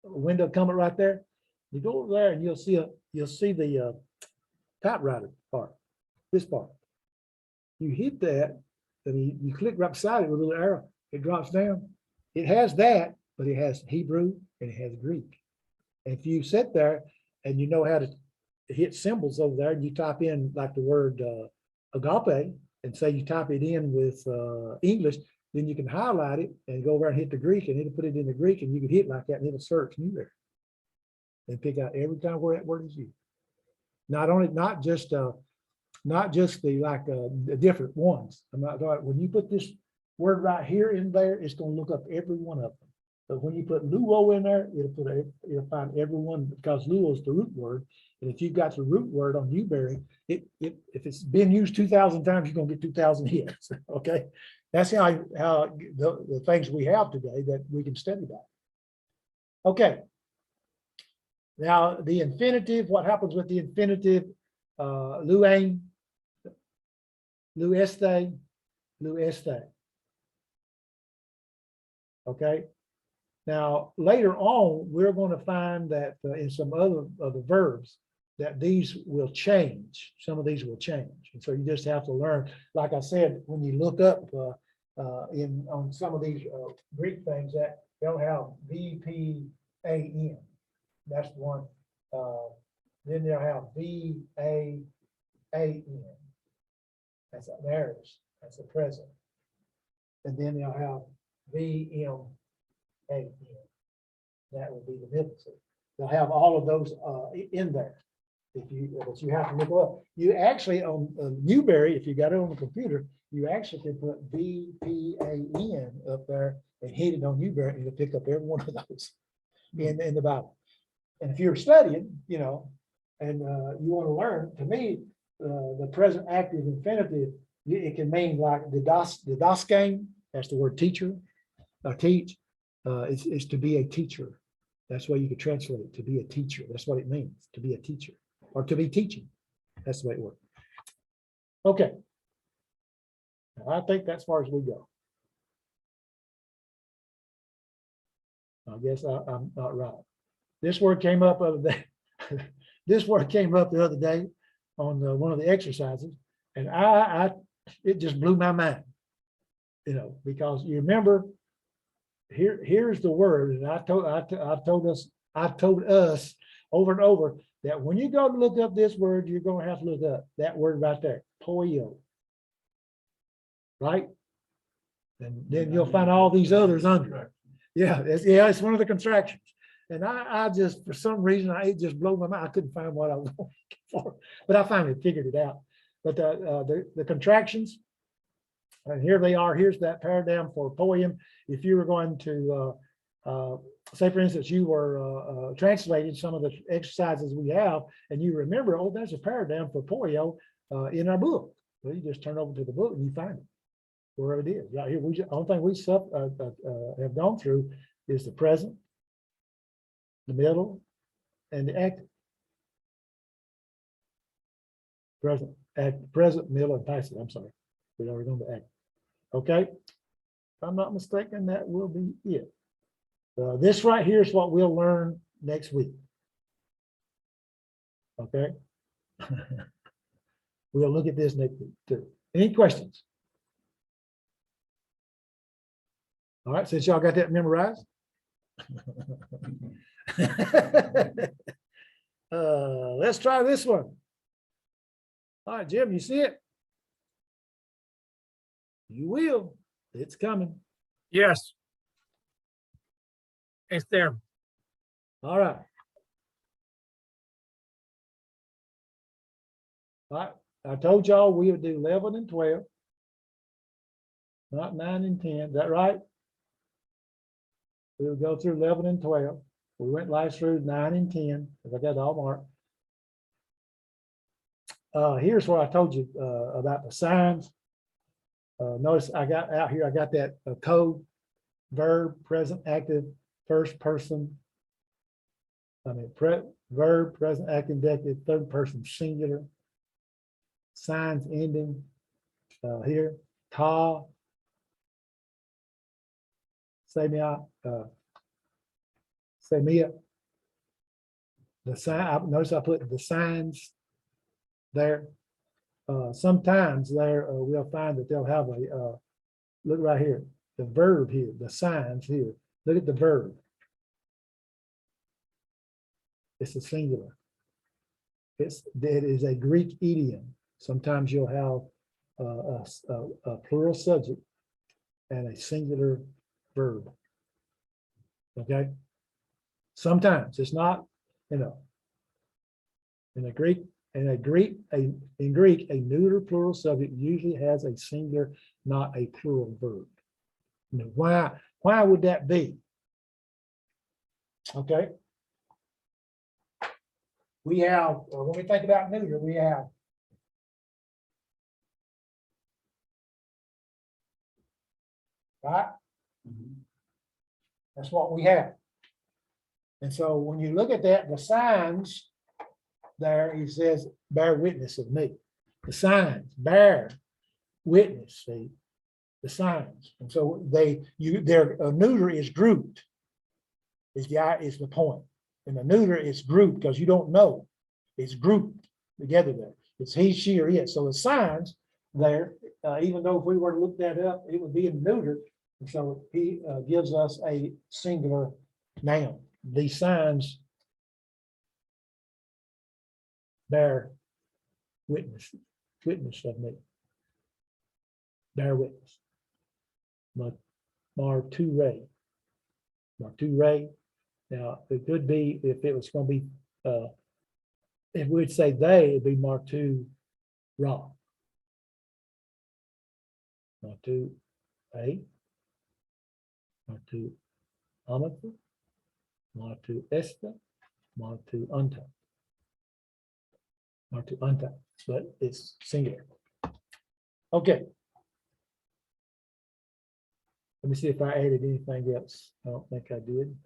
window coming right there. You go over there and you'll see the typewriter part, this part. You hit that, and you click right beside it with a little arrow. It drops down. It has that, but it has Hebrew and it has Greek. And if you sit there and you know how to hit symbols over there, and you type in like the word agape, and say you type it in with English, then you can highlight it and go over and hit the Greek, and it'll put it in the Greek, and you can hit like that, and it'll search new there and pick out every time where that word is used. Not just the the different ones. I'm not talking, when you put this word right here in there, it's going to look up every one of them. But when you put luo in there, it'll find every one, because luo is the root word. And if you've got the root word on Newberry, if it's been used 2,000 times, you're going to get 2,000 hits. Okay, that's how the things we have today that we can study about. Okay. Now the infinitive, what happens with the infinitive? Luain, lueste, lueste. Okay. Now, later on, we're going to find that in some other of the verbs that these will change. Some of these will change. And so you just have to learn, like I said, when you look up on some of these Greek things, that they'll have VPAN. That's one. Then they'll have VAAN. That's an aorist. That's a present. And then they'll have VMAN. That would be the middle. They'll have all of those in there. But you have to look up. You actually on Newberry, if you got it on the computer, you actually can put VPAN up there and hit it on Newberry, and it'll pick up every one of those in the Bible. And if you're studying, and you want to learn, to me, the present active infinitive, it can mean like the das game. That's the word teacher, teach. Is to be a teacher. That's why you could translate it, to be a teacher. That's what it means, to be a teacher, or to be teaching. That's the way it works. Okay. Now, I think that's as far as we go. I guess I'm not right. This word came up the other day. This word came up the other day on one of the exercises, and it just blew my mind. Because you remember, here's the word, and I told us over and over that when you go to look up this word, you're going to have to look up that word right there, poio. Right? And then you'll find all these others under it. Yeah, it's one of the contractions. And I just, for some reason, it just blew my mind. I couldn't find what I was looking for, but I finally figured it out. But the contractions, and here they are. Here's that paradigm for poem. If you were going to say, for instance, you were translating some of the exercises we have, and you remember, oh, there's a paradigm for poio in our book. Well, you just turn over to the book and you find it wherever it is. Right here, the only thing we have gone through is the present, the middle, and the active. Present, middle, and passive. I'm sorry, we already done the active. Okay, if I'm not mistaken, that will be it. This right here is what we'll learn next week. Okay, we'll look at this next week too. Any questions? All right, since y'all got that memorized. Let's try this one. All right, Jim, you see it? You will. It's coming. Yes. It's there. All right. All right. I told y'all we would do 11 and 12. not 9 and 10. Is that right? We'll go through 11 and 12. We went live through 9 and 10, because I got it all marked. Here's what I told you about the signs. Notice I got out here, I got that code, verb, present, active, first person. Verb, present, active, indicative, third person, singular. Signs ending here, ta, semia, semia. The sign, notice I put the signs there. Sometimes there we'll find that they'll have a look right here, the verb here, the signs here. Look at the verb. It's a singular. It is a Greek idiom. Sometimes you'll have a plural subject and a singular verb. Okay. Sometimes it's not, in Greek, in Greek, a neuter plural subject usually has a singular, not a plural verb. Why would that be? Okay. We have, when we think about neuter, we have right? That's what we have. And so when you look at that, the signs there, he says, bear witness of me. The signs, bear witness, see, the signs. And so their neuter is grouped, is the point. And the neuter is grouped because you don't know. It's grouped together there. It's he, she, or it. So the signs there, even though if we were to look that up, it would be in neuter. And so he gives us a singular noun. These signs bear witness of me. Bear witness. Marture. Now, it could be, if it was going to be, if we'd say they, it'd be martu ra. Martu a. Martu amatu. Martu esta. Martu anta. Martu anta, but it's singular. Okay. Let me see if I added anything else. I don't think I did.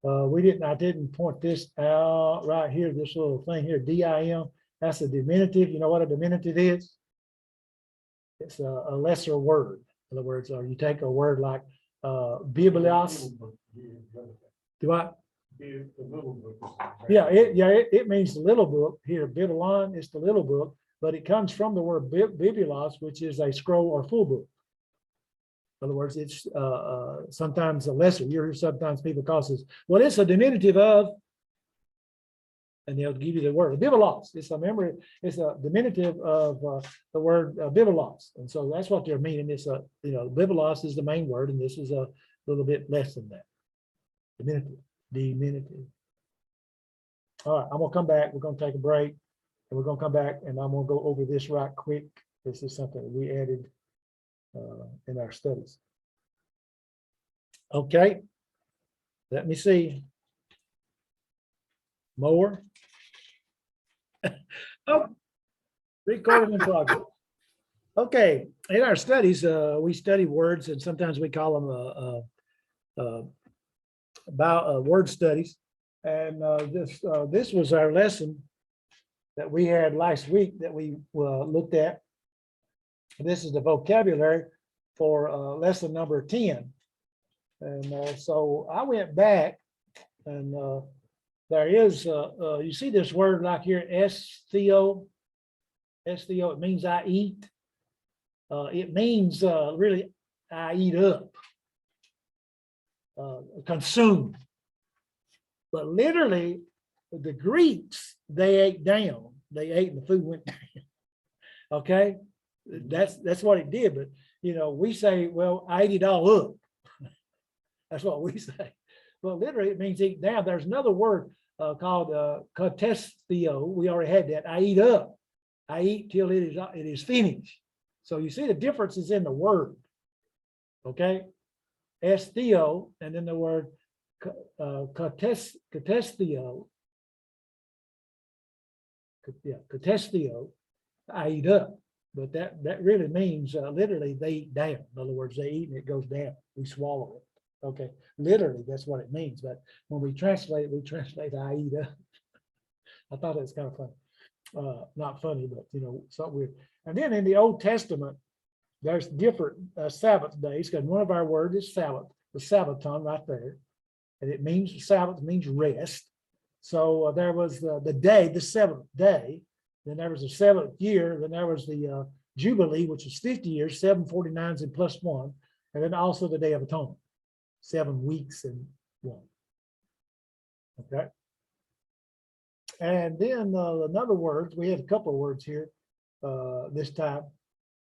I didn't point this out right here, this little thing here, DIM. That's a diminutive. You know what a diminutive is? It's a lesser word. In other words, you take a word like biblios. Do what? Yeah, it means the little book. Here, biblion is the little book, but it comes from the word biblios, which is a scroll or full book. In other words, it's sometimes a lesser. You hear sometimes people call this, well, it's a diminutive of, and they'll give you the word biblos. It's a diminutive of the word biblos, and so that's what they're meaning. It's biblos is the main word, and this is a little bit less than that. Diminutive. All right, I'm gonna come back. We're gonna take a break, and we're gonna come back, and I'm gonna go over this right quick. This is something we added in our studies. Okay, let me see. More. Oh, recording in progress. Okay, in our studies, we study words, and sometimes we call them about word studies. And this was our lesson that we had last week that we looked at. This is the vocabulary for lesson number 10. And so I went back, and there is, you see this word like here, estho. Estho, it means I eat. It means really, I eat up, consume. But literally, the Greeks, they ate down. They ate and the food went down. Okay? That's what it did. But we say, well, I ate it all up. That's what we say. Well, literally, it means eat down. There's another word called katestio. We already had that. I eat up. I eat till it is finished. So you see the difference is in the word. Okay? Estheo, and then the word katestio. Yeah, katestio, I eat up. But that really means literally they eat down. In other words, they eat and it goes down. We swallow it. Okay, literally that's what it means. But when we translate I eat up. I thought it was kind of funny. Not funny, but something weird. And then in the Old Testament, there's different Sabbath days, because one of our words is Sabbath, the Sabbaton right there. And it means Sabbath means rest. So there was the day, the seventh day. Then there was the seventh year. Then there was the Jubilee, which was 50 years, 749s and plus one. And then also the Day of Atonement, 7 weeks and one. Okay. And then another word, we had a couple of words here this time.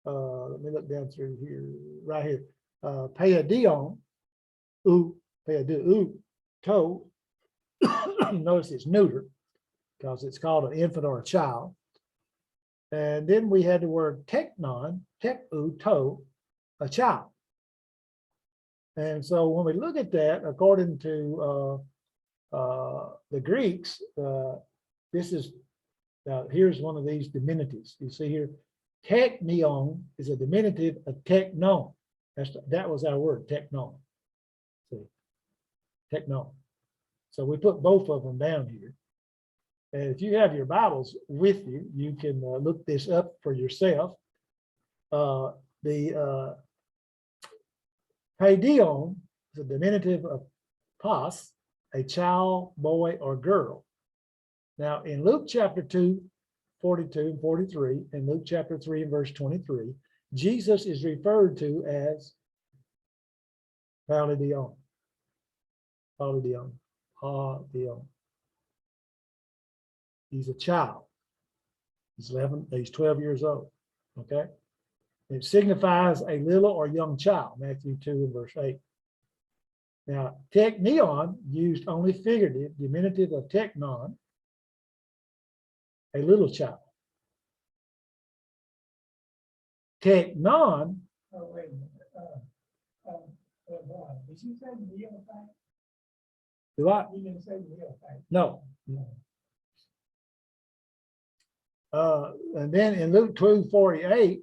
Let me look down through here, right here. Paidion, to. Notice it's neuter because it's called an infant or a child. And then we had the word teknon, to, a child. And so when we look at that, according to the Greeks, this is, here's one of these diminutives. You see here, teknion is a diminutive of teknon. That was our word, teknon. See, teknon. So we put both of them down here. And if you have your Bibles with you, you can look this up for yourself. The paidion is a diminutive of pas, a child, boy, or girl. Now in Luke chapter 2, 42 and 43, and Luke chapter 3 and verse 23, Jesus is referred to as paidion. Paidion. He's a child. He's 12 years old. Okay. It signifies a little or young child, Matthew 2 and verse 8. Now, teknion, used only figurative, diminutive of teknon, a little child. Teknon. Oh, wait a minute. Did you say neophyte? Do I? You didn't say neophyte. No. And then in Luke 2:48,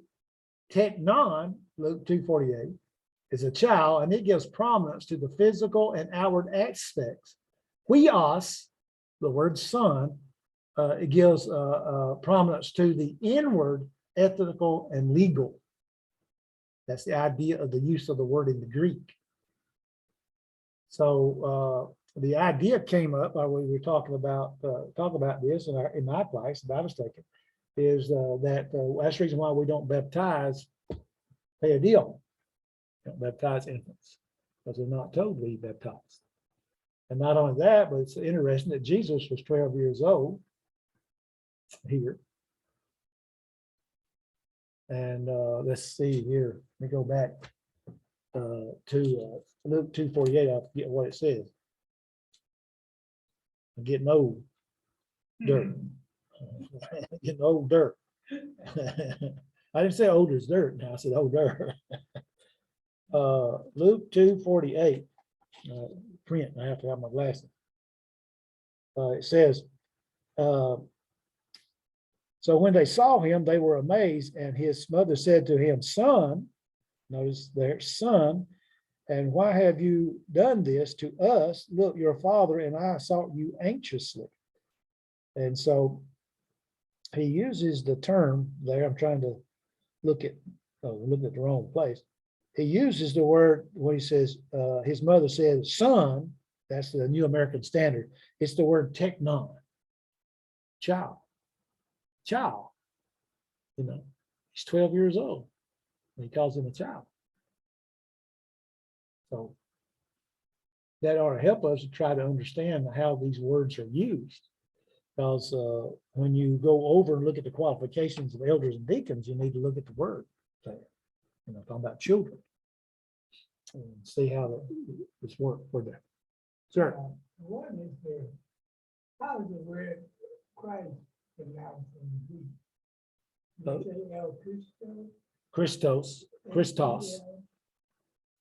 teknon, Luke 2:48, is a child, and it gives prominence to the physical and outward aspects. Huios, the word son, it gives prominence to the inward, ethical, and legal. That's the idea of the use of the word in the Greek. So the idea came up while we were talking about this in my class that I was taking, is that that's the reason why we don't baptize paidion. Don't baptize infants because they're not told to be baptized. And not only that, but it's interesting that Jesus was 12 years old here. And let's see here. Let me go back to Luke 2:48. I forget what it says. I'm getting old. Dirt. Getting old dirt. I didn't say old as dirt. Now I said old dirt. Luke 2:48. Print. I have to have my glasses. It says, so when they saw him, they were amazed, and his mother said to him, son, notice there, son, and why have you done this to us? Look, your father and I sought you anxiously. And so he uses the term there. I'm trying to look at the wrong place. He uses the word when he says, his mother said, son, that's the New American Standard. It's the word teknon, child. He's 12 years old. And he calls him a child. So that ought to help us to try to understand how these words are used. Because when you go over and look at the qualifications of elders and deacons, you need to look at the word there. Talking about children. And see how this works for them. Sir. One is how is the word Christ pronounced in Greek? You say El Christos? Christos.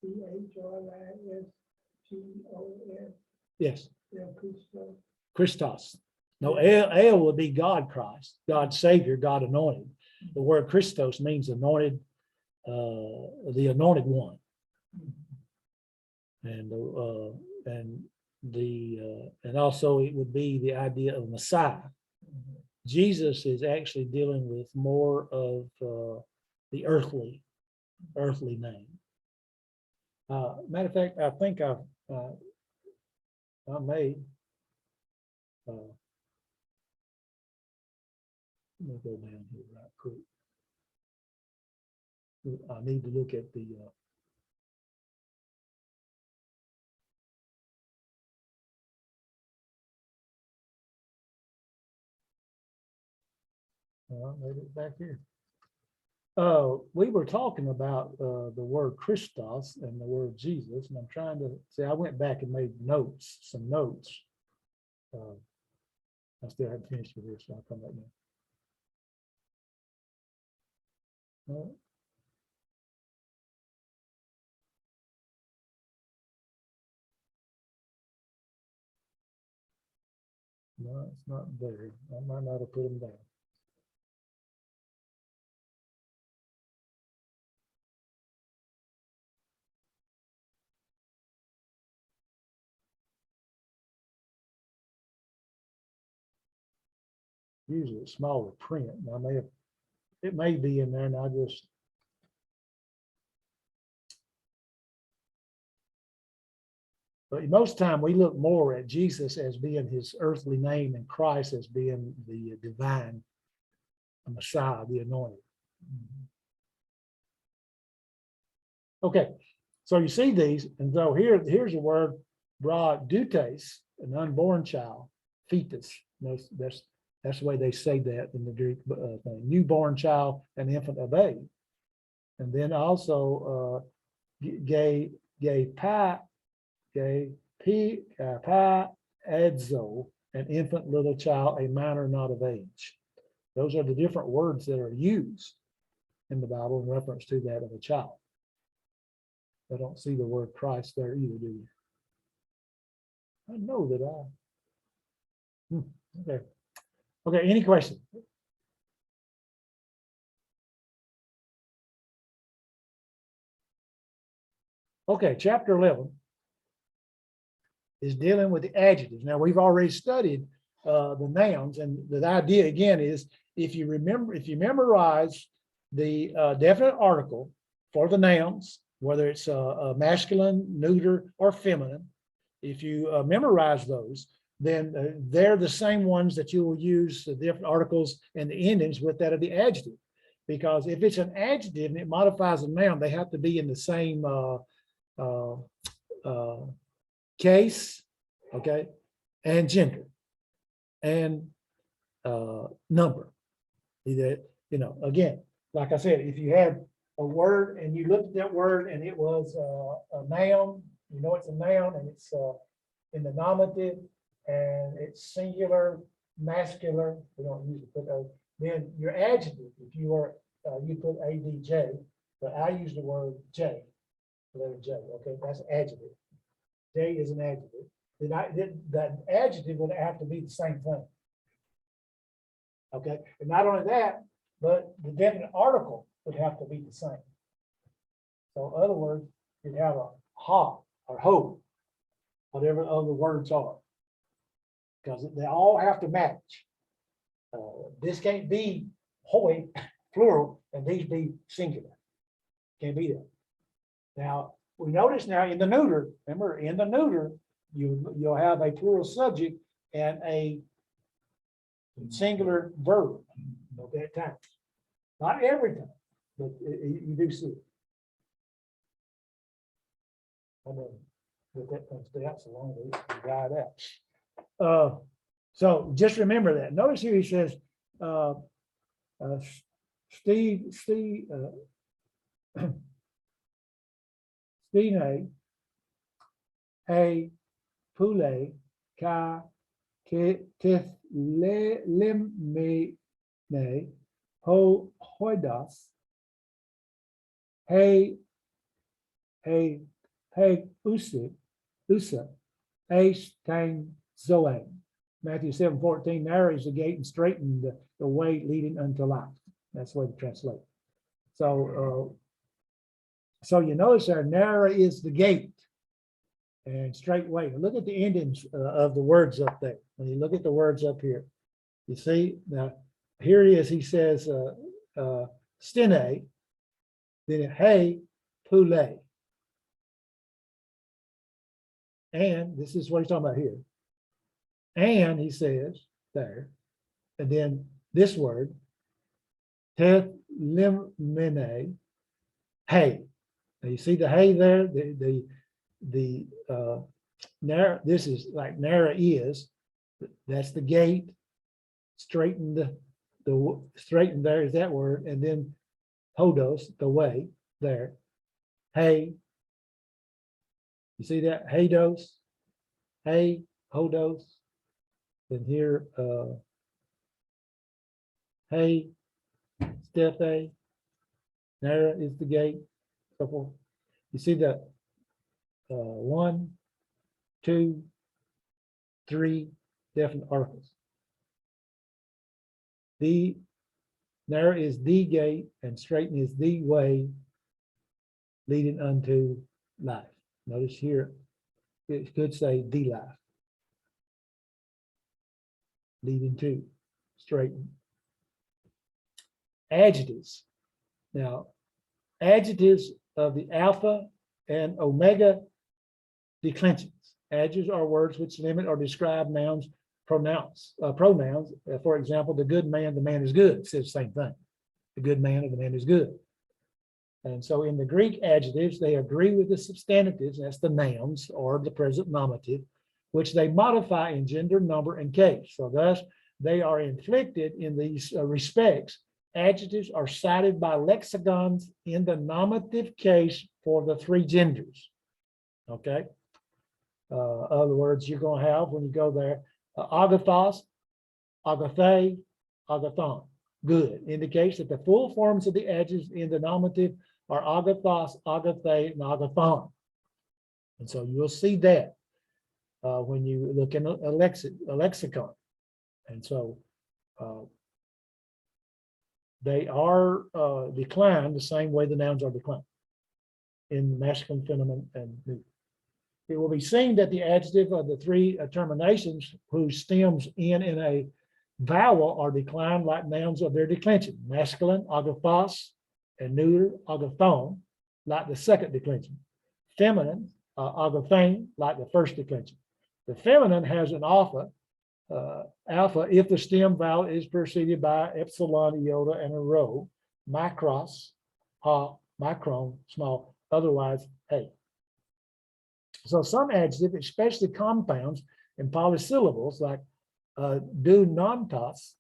CHRISTOS, Yes, Christos. Christos. No, El would be God Christ, God Savior, God anointed. The word Christos means anointed, the anointed one. And and also it would be the idea of Messiah. Jesus is actually dealing with more of the earthly name. Matter of fact, I think I may. Let me go down here right quick. I need to look at the. Made it back here. We were talking about the word Christos and the word Jesus, and I'm trying to see. I went back and made notes, some notes. I still haven't finished with this, so I'll come back now. No, it's not there. I might not have put them down. Usually it's smaller print. I may have, it may be in there, and I just. But most time we look more at Jesus as being his earthly name and Christ as being the divine Messiah, the anointed. Okay, so you see these, and so here's a word, dutes, an unborn child, fetus. That's the way they say that in the Greek thing. Newborn child, an infant, a babe. And then also gay pi edzo, an infant, little child, a minor not of age. Those are the different words that are used in the Bible in reference to that of a child. I don't see the word Christ there either, do you? I know that okay. Okay, any questions? Okay, chapter 11 is dealing with the adjectives. Now, we've already studied the nouns, and the idea again is if you memorize the definite article for the nouns, whether it's a masculine, neuter, or feminine, if you memorize those, then they're the same ones that you will use the different articles and the endings with that of the adjective. Because if it's an adjective and it modifies a noun, they have to be in the same case, okay, and gender and number. Either, again, like I said, if you had a word and you looked at that word and it was a noun, it's a noun and it's in the nominative and it's singular, masculine. We don't usually put those. Then your adjective, if you are, you put adj, but I use the word j, letter j. Okay, that's adjective. J is an adjective. Then that adjective would have to be the same thing. Okay, and not only that, but the definite article would have to be the same. So in other words, you'd have a ha or ho, whatever the other words are, because they all have to match. This can't be hoi, plural, and these be singular. Can't be that. Now, we notice now in the neuter, remember in the neuter, you'll have a plural subject and a singular verb, okay, at times. Not every time, but you do see it. I mean, let that thing stay out so long that it can dry it out. So just remember that. Notice here he says, Steve, Stine, hey, Pule, Ka, Kif, Lim, Me, Ne, Ho, Hoidas, hey, hey, usa, tang zoe. Matthew 7:14, narrow is the gate and straighten the way leading unto life. That's the way to translate. So you notice there, narrow is the gate and straight way. Look at the endings of the words up there. When you look at the words up here, you see now here it is. He says stene, then hey, pule. And this is what he's talking about here. And he says there, and then this word, teth limene, hey. Now you see the hay there, the narrow, this is like narrow is, that's the gate, straighten the straighten there is that word, and then hodos, the way there, hey. You see that? Haydos, hey, hodos. Then here, hey, stephe, narrow is the gate. So forth. You see that 1, 2, 3 definite articles. The narrow is the gate and straighten is the way leading unto life. Notice here, it could say the life. Leading to, straighten. Adjectives. Now, adjectives of the alpha and omega declensions. Adjectives are words which limit or describe nouns, pronouns. For example, the good man, the man is good. It says the same thing. The good man or the man is good. And so in the Greek adjectives, they agree with the substantives, that's the nouns or the present nominative, which they modify in gender, number, and case. So thus, they are inflected in these respects. Adjectives are cited by lexicons in the nominative case for the 3 genders. Okay. Other words, you're going to have when you go there, agathos, agathe, agathon. Good indicates that the full forms of the adjectives in the nominative are agathos, agathe, and agathon. And so you'll see that when you look in a lexicon. And so they are declined the same way the nouns are declined in masculine, feminine, and neuter. It will be seen that the adjective of the 3 terminations whose stems end in a vowel are declined like nouns of their declension. Masculine, agathos, and neuter, agathon, like the second declension. Feminine, agathane, like the first declension. The feminine has an alpha if the stem vowel is preceded by epsilon, iota, and a rho. Micros, ha, micron, small, otherwise, hey. So some adjectives, especially compounds and polysyllables like do natas,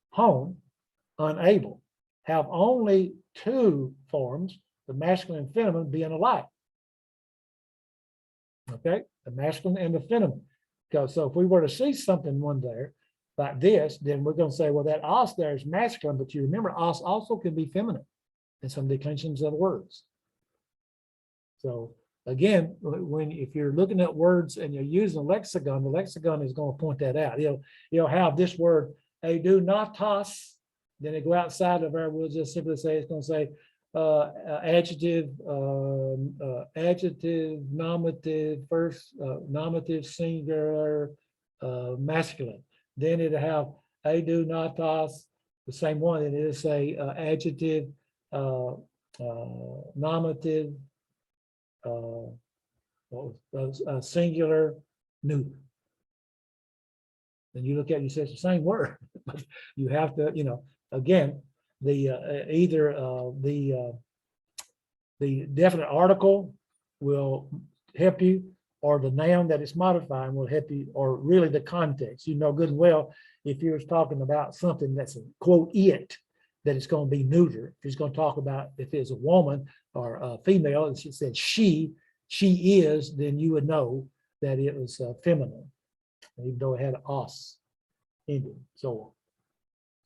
home, unable, have only 2 forms, the masculine and feminine being alike. Okay, the masculine and the feminine. Because so if we were to see something one there like this, then we're going to say, well, that os there is masculine, but you remember os also can be feminine in some declensions of words. So again, if you're looking at words and you're using a lexicon, the lexicon is going to point that out. You'll have this word, do natas, then it go outside of there, we'll just simply say, it's going to say adjective, nominative, first, nominative, singular, masculine. Then it'll have do natas, the same one, and it'll say adjective, nominative, singular, neuter. And you look at it, you say it's the same word, but you have to, again, the either the definite article will help you, or the noun that it's modifying will help you, or really the context. You know good and well, if you was talking about something that's a quote it, that it's going to be neuter. If he's going to talk about if it's a woman or a female, and she said she is, then you would know that it was feminine, even though it had an os ending. So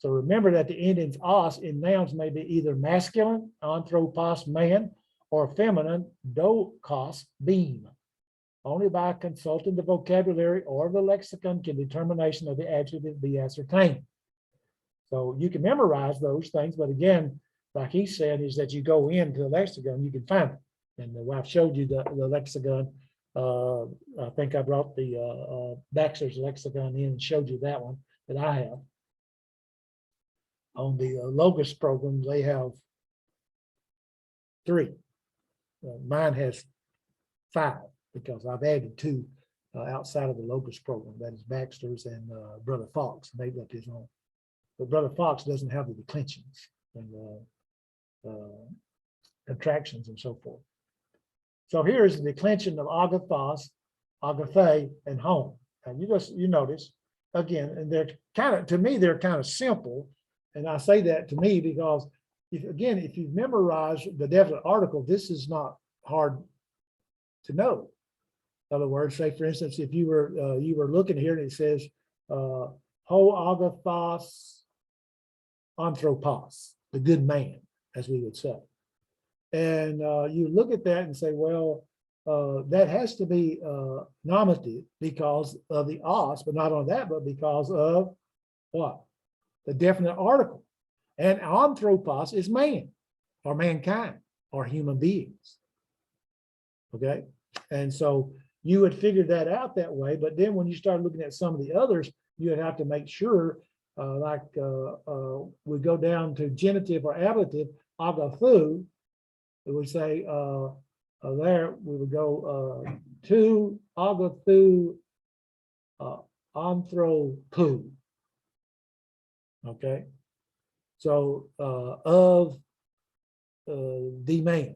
remember that the endings os in nouns may be either masculine, anthropos, man, or feminine dokos beam. Only by consulting the vocabulary or the lexicon can determination of the adjective be ascertained. So you can memorize those things, but again, like he said, is that you go into the lexicon, you can find it. And I've showed you the lexicon. I think I brought the Baxter's lexicon in and showed you that one that I have. On the Logos program, they have 3. Mine has 5 because I've added 2 outside of the Logos program. That is Baxter's and Brother Fox made up his own. But Brother Fox doesn't have the declensions and contractions and so forth. So here is the declension of agathos, agathe, and home. And you notice again, and they're kind of, to me, they're kind of simple. And I say that to me because if you memorize the definite article, this is not hard to know. In other words, say for instance, if you were looking here and it says ho agathos anthropos, the good man, as we would say. And you look at that and say, well, that has to be nominative because of the os, but not on that, but because of what? The definite article. And anthropos is man, or mankind, or human beings. Okay? And so you would figure that out that way, but then when you start looking at some of the others, you would have to make sure, we go down to genitive or ablative, agathu, it would say there, we would go to agathu anthropu. Okay, so of the man,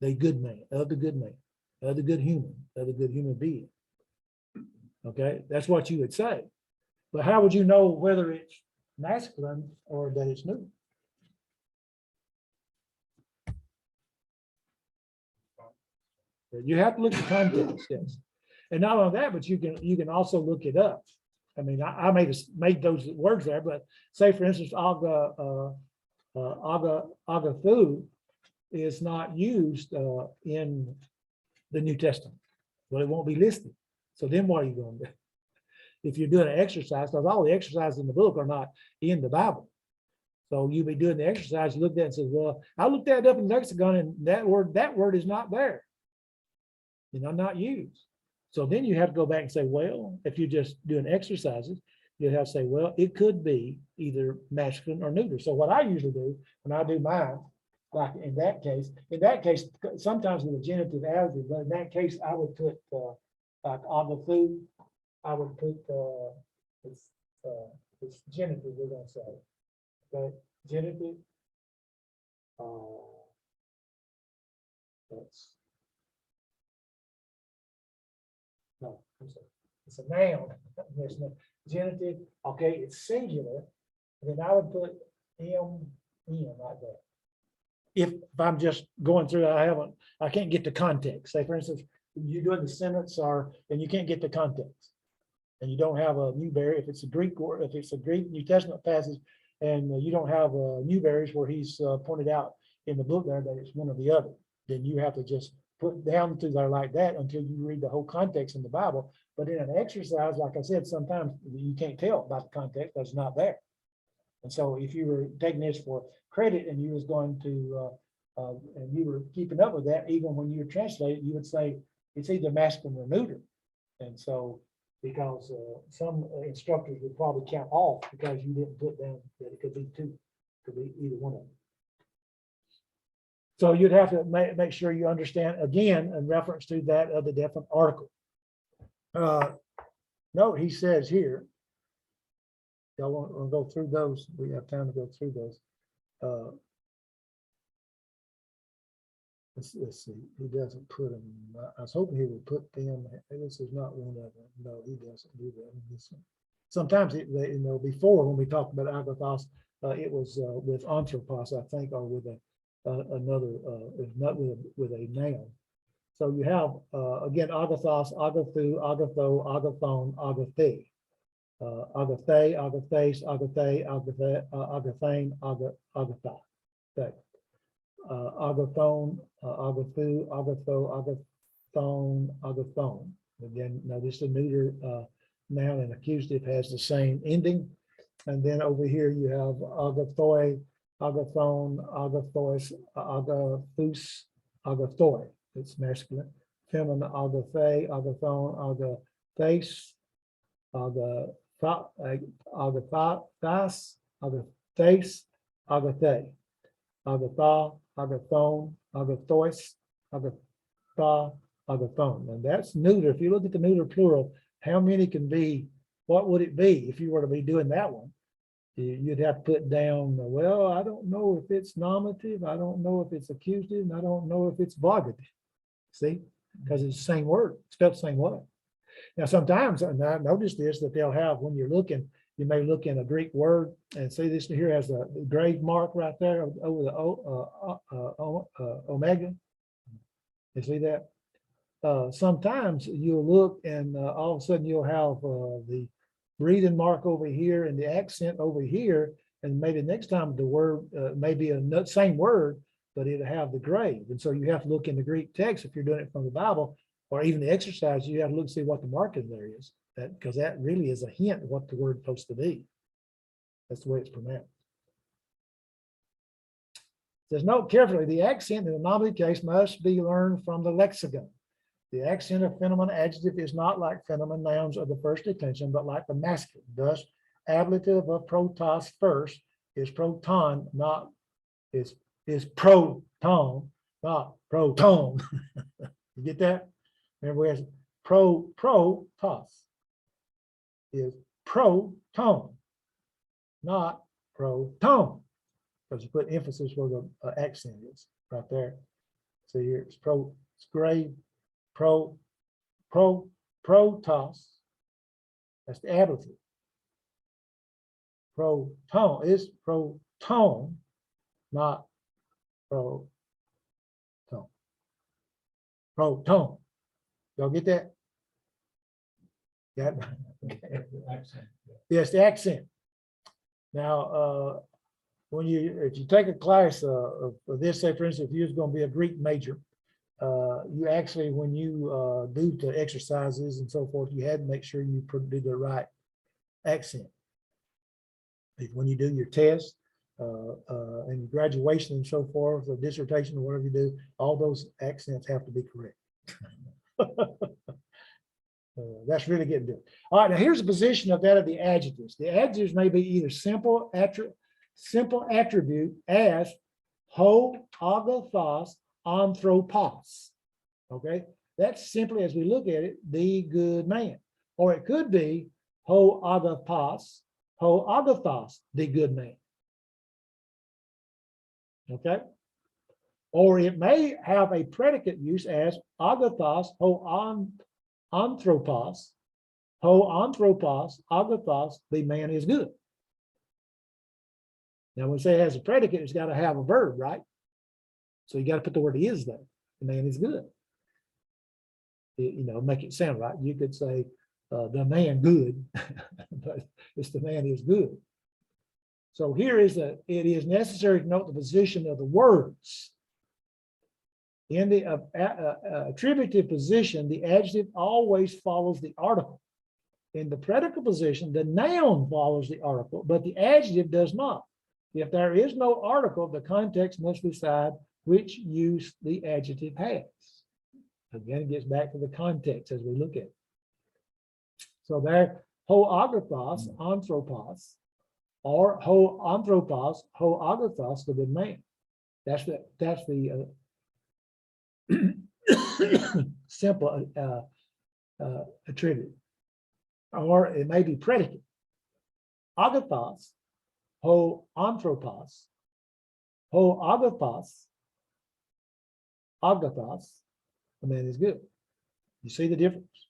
the good man, of the good man, of the good human being. Okay, that's what you would say. But how would you know whether it's masculine or that it's neuter? You have to look at context, yes. And not only that, but you can also look it up. I mean, I made those words there, but say for instance, agathu is not used in the New Testament. Well, it won't be listed. So then what are you going to do? If you're doing an exercise, because all the exercises in the book are not in the Bible. So you'll be doing the exercise, you look at that and say, well, I looked that up in the lexicon and that word is not there. Not used. So then you have to go back and say, well, if you're just doing exercises, you have to say, well, it could be either masculine or neuter. So what I usually do when I do mine, like in that case, sometimes with a genitive adjective, but in that case, I would put like agathu, I would put it's genitive, we're going to say. Okay, genitive. That's no, it's a noun. There's no genitive. Okay, it's singular. And then I would put M like that. If I'm just going through, I can't get the context. Say, for instance, you're doing the sentence and you can't get the context. And you don't have a Newberry, if it's a Greek New Testament passage, and you don't have Newberry's where he's pointed out in the book there that it's one or the other, then you have to just put down through there like that until you read the whole context in the Bible. But in an exercise, like I said, sometimes you can't tell about the context that's not there. And so if you were taking this for credit and you was going to, and you were keeping up with that, even when you were translating, you would say it's either masculine or neuter. And so because some instructors would probably count off because you didn't put down that it could be 2, it could be either one of them. So you'd have to make sure you understand, again, in reference to that of the definite article. Note he says here, y'all want to go through those? We have time to go through those. Let's see, he doesn't put them. I was hoping he would put them. This is not one of them. No, he doesn't do that in this one. Sometimes, before when we talked about agathos, it was with anthropos, I think, or with another, not with a noun. So you have, again, agathos, agathu, agatho, agathon, agathe. Agathe, agathase, agathe, agathane, agatha. Okay. agathon, agathu, agatho, agathon, agathon. Again, notice the neuter noun and accusative has the same ending. And then over here you have agathoi, agathon, agathois, agathus, agathoi. It's masculine. Feminine, agathe, agathon, agathes, agathas, agathes, agathe, agatha, agathon, agathois, agatha, agathon. And that's neuter. If you look at the neuter plural, how many can be, what would it be if you were to be doing that one? You'd have to put down, well, I don't know if it's nominative, I don't know if it's accusative, and I don't know if it's vocative. See, because it's the same word, spelled the same way. Now, sometimes, and I noticed this, that they'll have, when you're looking, you may look in a Greek word and see this here has a grave mark right there over the omega. You see that? Sometimes you'll look and all of a sudden you'll have the breathing mark over here and the accent over here. And maybe next time the word may be a same word, but it'll have the grave. And so you have to look in the Greek text if you're doing it from the Bible, or even the exercise, you have to look and see what the marking there is. Because that really is a hint of what the word's supposed to be. That's the way it's pronounced. It says, note carefully, the accent in the nominative case must be learned from the lexicon. The accent of feminine adjective is not like feminine nouns of the first declension, but like the masculine. Thus, ablative of protos first is proton, not is proton, not proton. You get that? Remember, we have protos is proton, not proton, because you put emphasis where the accent is right there. So here it's it's grave, protos. That's the ablative. Proton is proton, not proton. Proton. Y'all get that? Yeah. Yes, the accent. Now, if you take a class of this, say for instance, if you was going to be a Greek major, you actually, when you do the exercises and so forth, you had to make sure you do the right accent. When you do your test and graduation and so forth, or dissertation or whatever you do, all those accents have to be correct. That's really getting to it. All right, now here's the position of that of the adjectives. The adjectives may be either simple attribute as ho, agathos, anthropos. Okay, that's simply, as we look at it, the good man. Or it could be ho, agathos, the good man. Okay. Or it may have a predicate use as agathos, ho, anthropos, agathos, the man is good. Now, when we say it has a predicate, it's got to have a verb, right? So you got to put the word is there. The man is good. Make it sound right. You could say the man good, but it's the man is good. So here it is necessary to note the position of the words. In the attributive position, the adjective always follows the article. In the predicate position, the noun follows the article, but the adjective does not. If there is no article, the context must decide which use the adjective has. Again, it gets back to the context as we look at it. So there, ho agathos, anthropos, or ho anthropos, ho agathos, the good man. That's the simple attribute. Or it may be predicate. Agathos, ho anthropos, agathos, the man is good. You see the difference?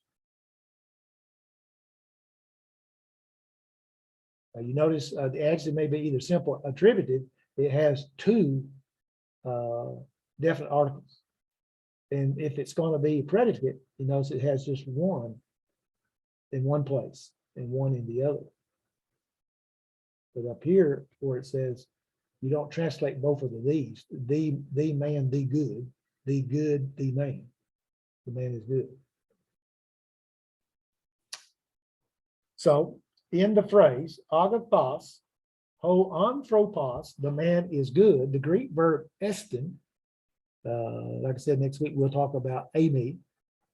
You notice the adjective may be either simple attributed, it has two definite articles. And if it's going to be predicate, you notice it has just one in one place and one in the other. But up here where it says You don't translate both of these, the man, the good, the man. The man is good. So in the phrase, agathos, ho anthropos, the man is good, the Greek verb estin, like I said, next week we'll talk about ami.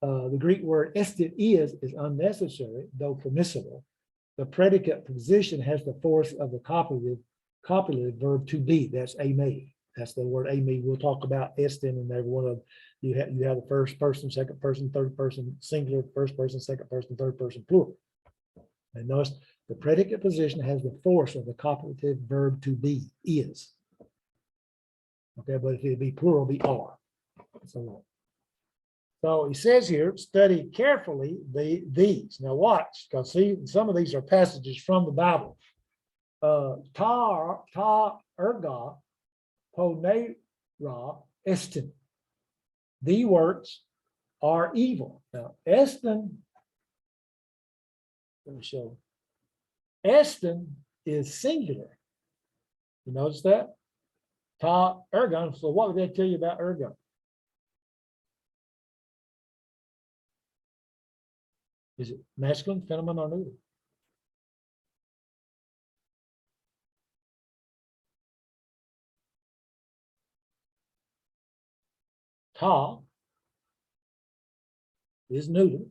The Greek word estin is unnecessary, though permissible. The predicate position has the force of the copulative verb to be. That's ami. That's the word ami. We'll talk about estin in every one of you have the first person, second person, third person, singular, first person, second person, third person, plural. And notice the predicate position has the force of the copulative verb to be, is. Okay, but if it be plural, it'd be are. So he says here, study carefully these. Now watch, because see, some of these are passages from the Bible. Ta erga ponera estin. The works are evil. Now, estin, let me show. Estin is singular. You notice that? Ta ergon. So what would that tell you about ergon? Is it masculine, feminine, or neuter? Ta is neuter,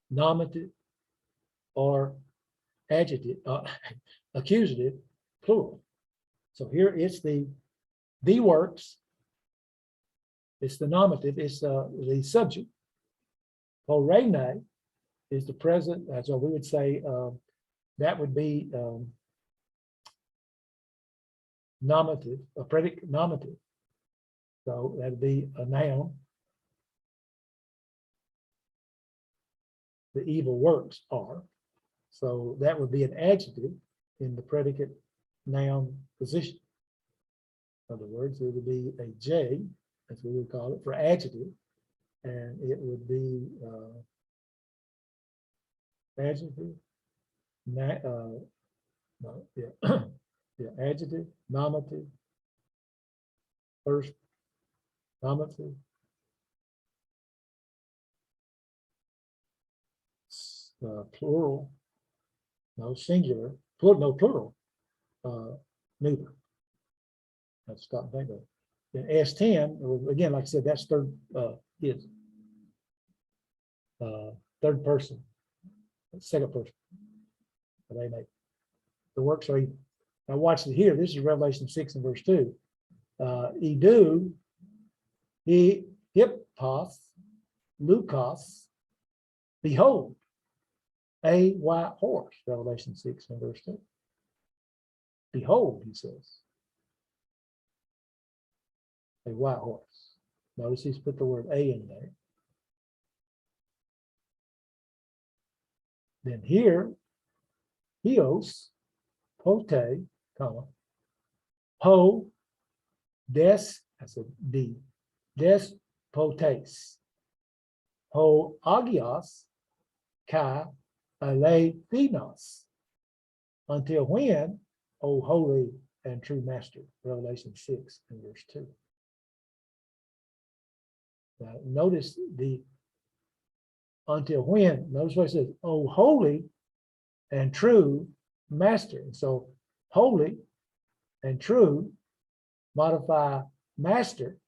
nominative, or adjective, accusative, plural. So here it's the works. It's the nominative. It's the subject. Porene is the present. So we would say that would be nominative, a predicate nominative. So that'd be a noun. The evil works are. So that would be an adjective in the predicate noun position. In other words, it would be a J, as we would call it, for adjective. And it would be adjective, adjective, nominative, first, nominative, plural, no singular, plural, neuter. Let's stop and think of it. In S10, again, like I said, that's third person, second person. They make the works are evil. Now watch it here. This is Revelation 6 and verse 2. Edu, he hippos, Lucas, behold, a white horse. Revelation 6 and verse 2. Behold, he says, a white horse. Notice he's put the word a in there. Then here, Hios, pote, comma, ho, des, that's a D, des potes, ho agios, kai, alethinos, until when, O holy and true master, Revelation 6 and verse 2. Now, notice the until when, notice what it says, O holy and true master. And so holy and true modify master,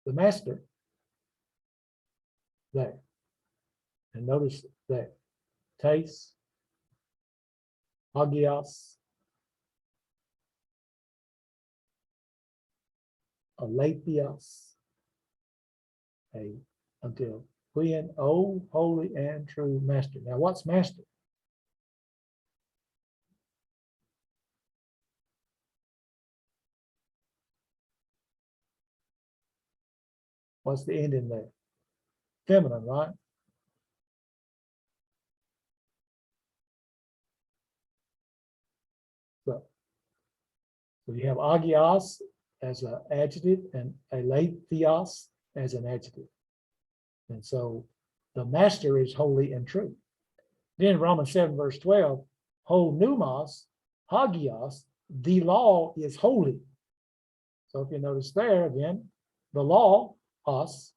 the master there. And notice that taste, hagios, alethios, until when, O holy and true master. Now, what's master? What's the end in there? Feminine, right? So you have agios as an adjective and alethios as an adjective. And so the master is holy and true. Then Romans 7 verse 12, ho pneumos, hagios, the law is holy. So if you notice there again, the law, us,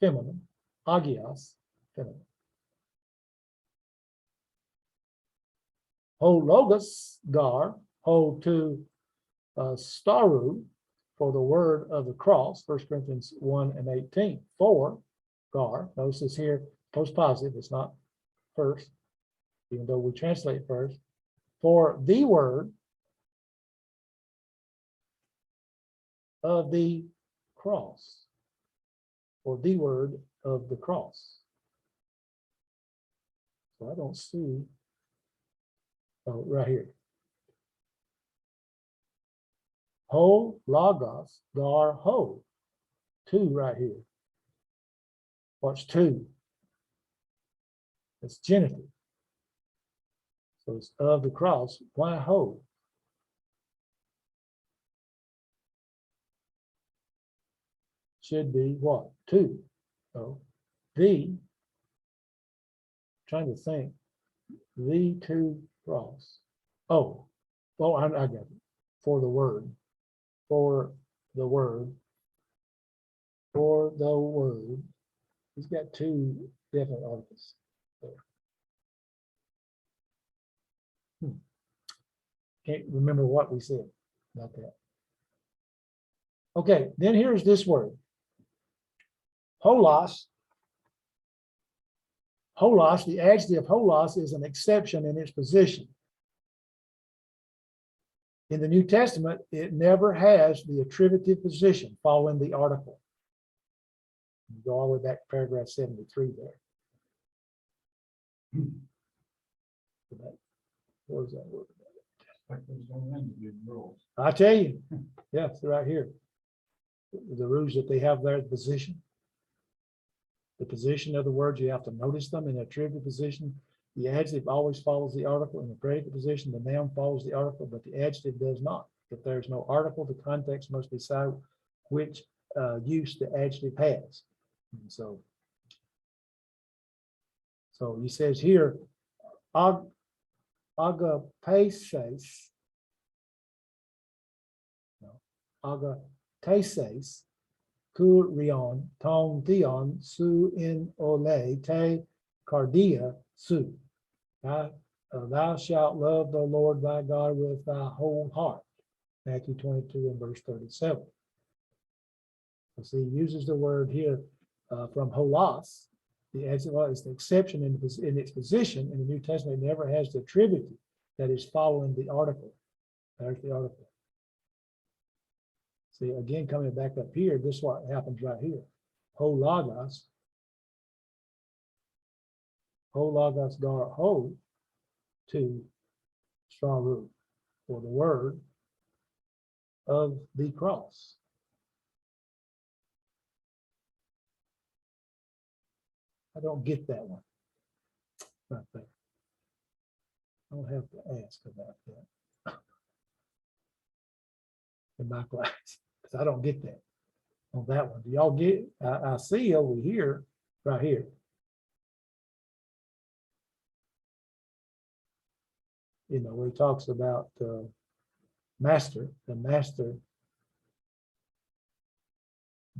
feminine, hagios, feminine. Ho logos, gar, ho to staru, for the word of the cross, 1 Corinthians 1:18. For gar, notice this here, post positive, it's not first, even though we translate first. For the word of the cross, or the word of the cross. So I don't see, oh, right here. Ho logos, gar ho, two right here. What's two? It's genitive. So it's of the cross. Why ho? Should be what? Two. So the, trying to think, the two cross. Oh, I got it. For the word. For the word. For the word. He's got two definite articles there. Can't remember what we said about that. Okay, then here's this word. Holos. Holos, the adjective holos is an exception in its position. In the New Testament, it never has the attributive position following the article. You go all the way back to paragraph 73 there. Where's that word? Like there's no end to these rules. I tell you, yeah, it's right here. The rules that they have there, the position. The position of the words, you have to notice them in the attributive position. The adjective always follows the article. In the predicate position, the noun follows the article, but the adjective does not. If there's no article, the context must decide which use the adjective has. And so he says here, agapeses, agapeses, kurion, ton theon, su in ole, te cardia su. Thou shalt love the Lord thy God with thy whole heart. Matthew 22 and verse 37. So see, he uses the word here from holos. The adjective is the exception in its position. In the New Testament, it never has the attributive that is following the article. There's the article. See, again, coming back up here, this is what happens right here. Ho logos gar ho, to strong root, for the word of the cross. I don't get that one. Right there. I'll have to ask about that in my class, because I don't get that on that one. Do y'all get? I see over here, right here. You know, where he talks about master, the master.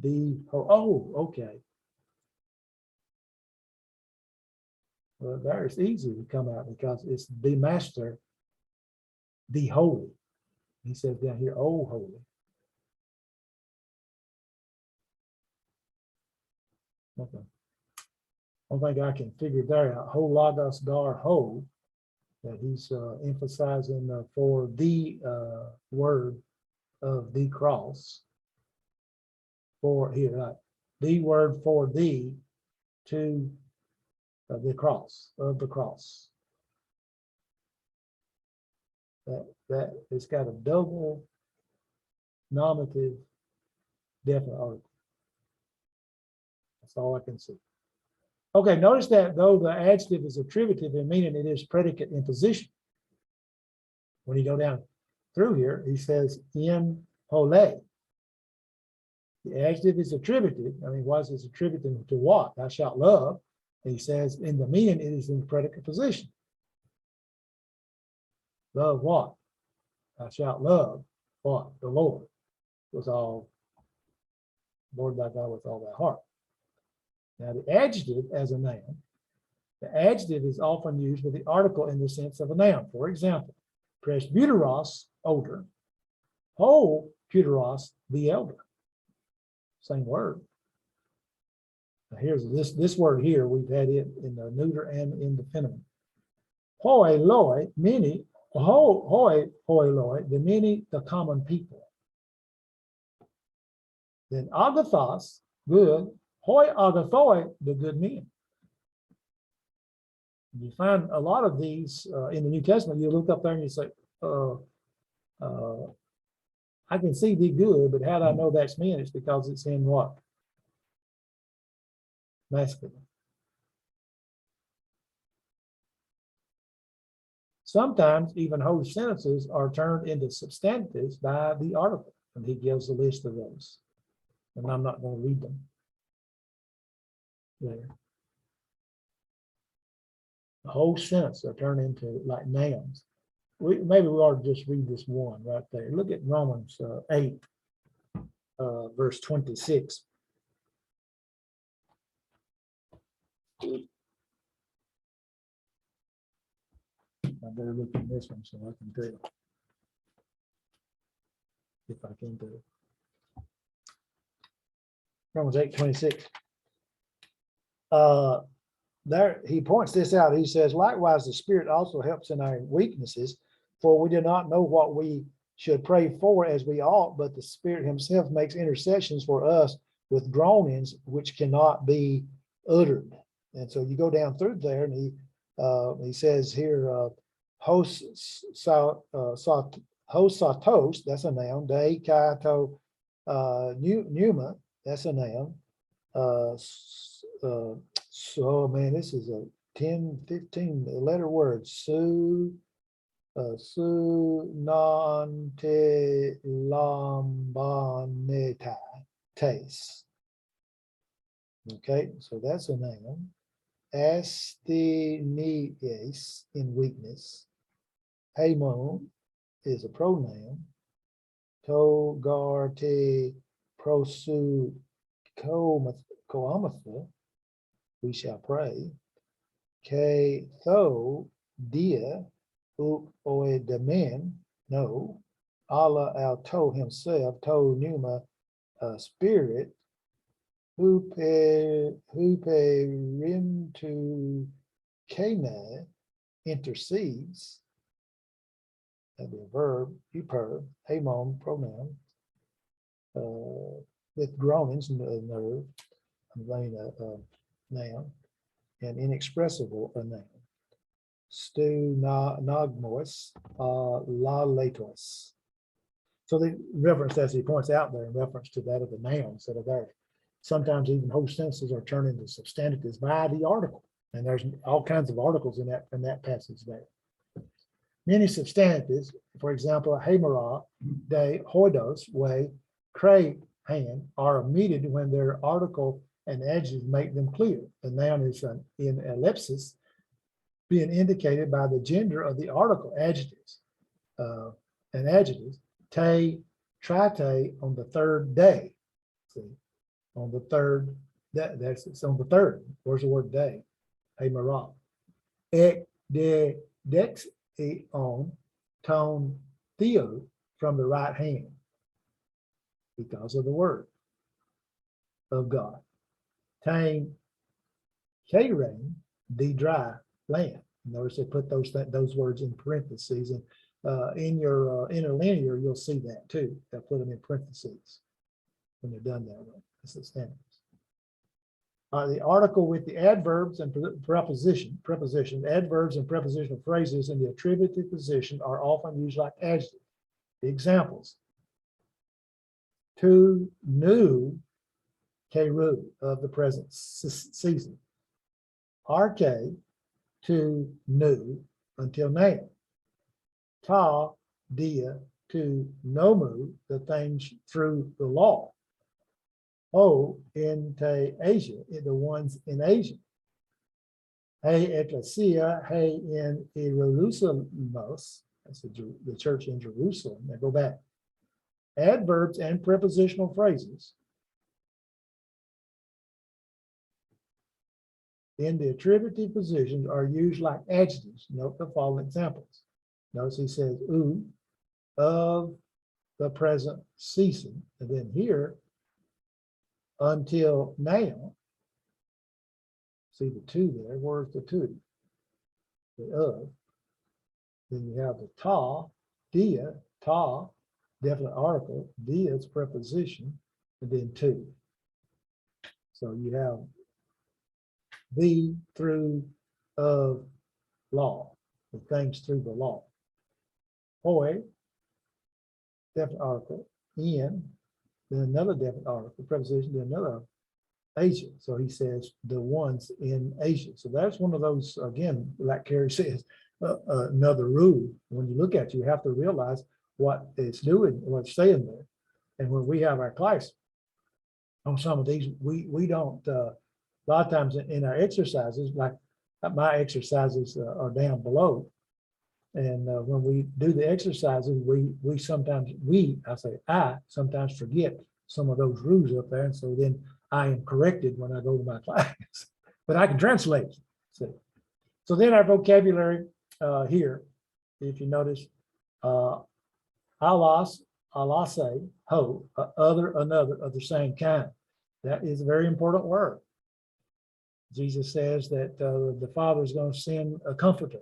Okay. Well, there it's easy to come out because it's the master, the holy. He says down here, oh, holy. Okay. I don't think I can figure that out. Ho logos gar ho, that he's emphasizing for the word of the cross. For here, right? The word for thee to the cross, of the cross. That it's got a double nominative definite article. That's all I can see. Okay, notice that though the adjective is attributive in meaning, it is predicate in position. When you go down through here, he says in hole. The adjective is attributed. I mean, why is it attributed to what? Thou shalt love. And he says in the meaning, it is in predicate position. Love what? Thou shalt love what? The Lord with all, Lord thy God with all thy heart. Now, the adjective as a noun, the adjective is often used with the article in the sense of a noun. For example, presbyteros, older, ho puteros, the elder. Same word. Now here's this word here, we've had it in the neuter and in the feminine. Hoi loi, many, hoi loi, the many, the common people. Then agathos, good, hoi agathoi, the good men. You find a lot of these in the New Testament. You look up there and you say, I can see the good, but how do I know that's men? It's because it's in what? Masculine. Sometimes even whole sentences are turned into substantives by the article, and he gives a list of those. And I'm not going to read them there. The whole sentence are turned into like nouns. Maybe we ought to just read this one right there. Look at Romans 8, verse 26. I better look at this one so I can tell if I can do it. Romans 8:26. There he points this out. He says, likewise, the Spirit also helps in our weaknesses, for we do not know what we should pray for as we ought, but the Spirit himself makes intercessions for us with groanings which cannot be uttered. And so you go down through there, and he says here, hosatos, that's a noun, de kaito pneuma, that's a noun. So man, this is a 10, 15 letter word. Su nante lambaneta tes. Okay, so that's a noun. Asthenies in weakness. Hamon is a pronoun. Togarte prosu koamatha, we shall pray. Ke tho dia up oe demen, no. Allah al to himself, to pneuma, spirit, hupe rim to kena, intercedes. That'd be a verb, uper, hamon, pronoun, with groanings, nerve, noun, and inexpressible, a noun. Stu nagmos, la latos. So the reference, as he points out there, in reference to that of the nouns that are there. Sometimes even whole sentences are turned into substantives by the article, and there's all kinds of articles in that passage there. Many substantives, for example, hemera, de hoidos, way, cray, hand, are omitted when their article and adjective make them clear. The noun is in ellipsis, being indicated by the gender of the article. Adjectives and adjectives. Te, trite, on the third day. See, on the third, it's on the third. Where's the word day? Hemera. Ek, de, dex, on, tone, theo, from the right hand, because of the word of God. Tame, rain, the dry land. Notice they put those words in parentheses, and in your interlinear, you'll see that too. They'll put them in parentheses when they're done that way. That's the standards. The article with the adverbs and preposition, adverbs and prepositional phrases in the attributive position are often used like adjectives. The examples: to new Keru of the present season. RK to new until now. Ta dia to nomu, the things through the law. O into Asia, the ones in Asia. Hey ecclesia, hey in Jerusalem, That's the church in Jerusalem. Now go back. Adverbs and prepositional phrases in the attributive positions are used like adjectives. Note the following examples. Notice he says, "Ooh, of the present season." And then here, until now. See the two there. Where's the two? The of. Then you have the ta, dia, ta, definite article, dia is preposition, and then two. So you have the, through, of, law, the things through the law. Hoi, definite article, in, then another definite article, preposition, then another Asia. So he says the ones in Asia. So that's one of those, again, like Carrie says, another rule. When you look at it, you have to realize what it's doing, what it's saying there. And when we have our class on some of these, we don't, a lot of times in our exercises, like my exercises are down below. And when we do the exercises, I sometimes forget some of those rules up there. And so then I am corrected when I go to my class, but I can translate. So then our vocabulary here, if you notice, alas, alase, ho, other, another, of the same kind. That is a very important word. Jesus says that the Father is going to send a comforter.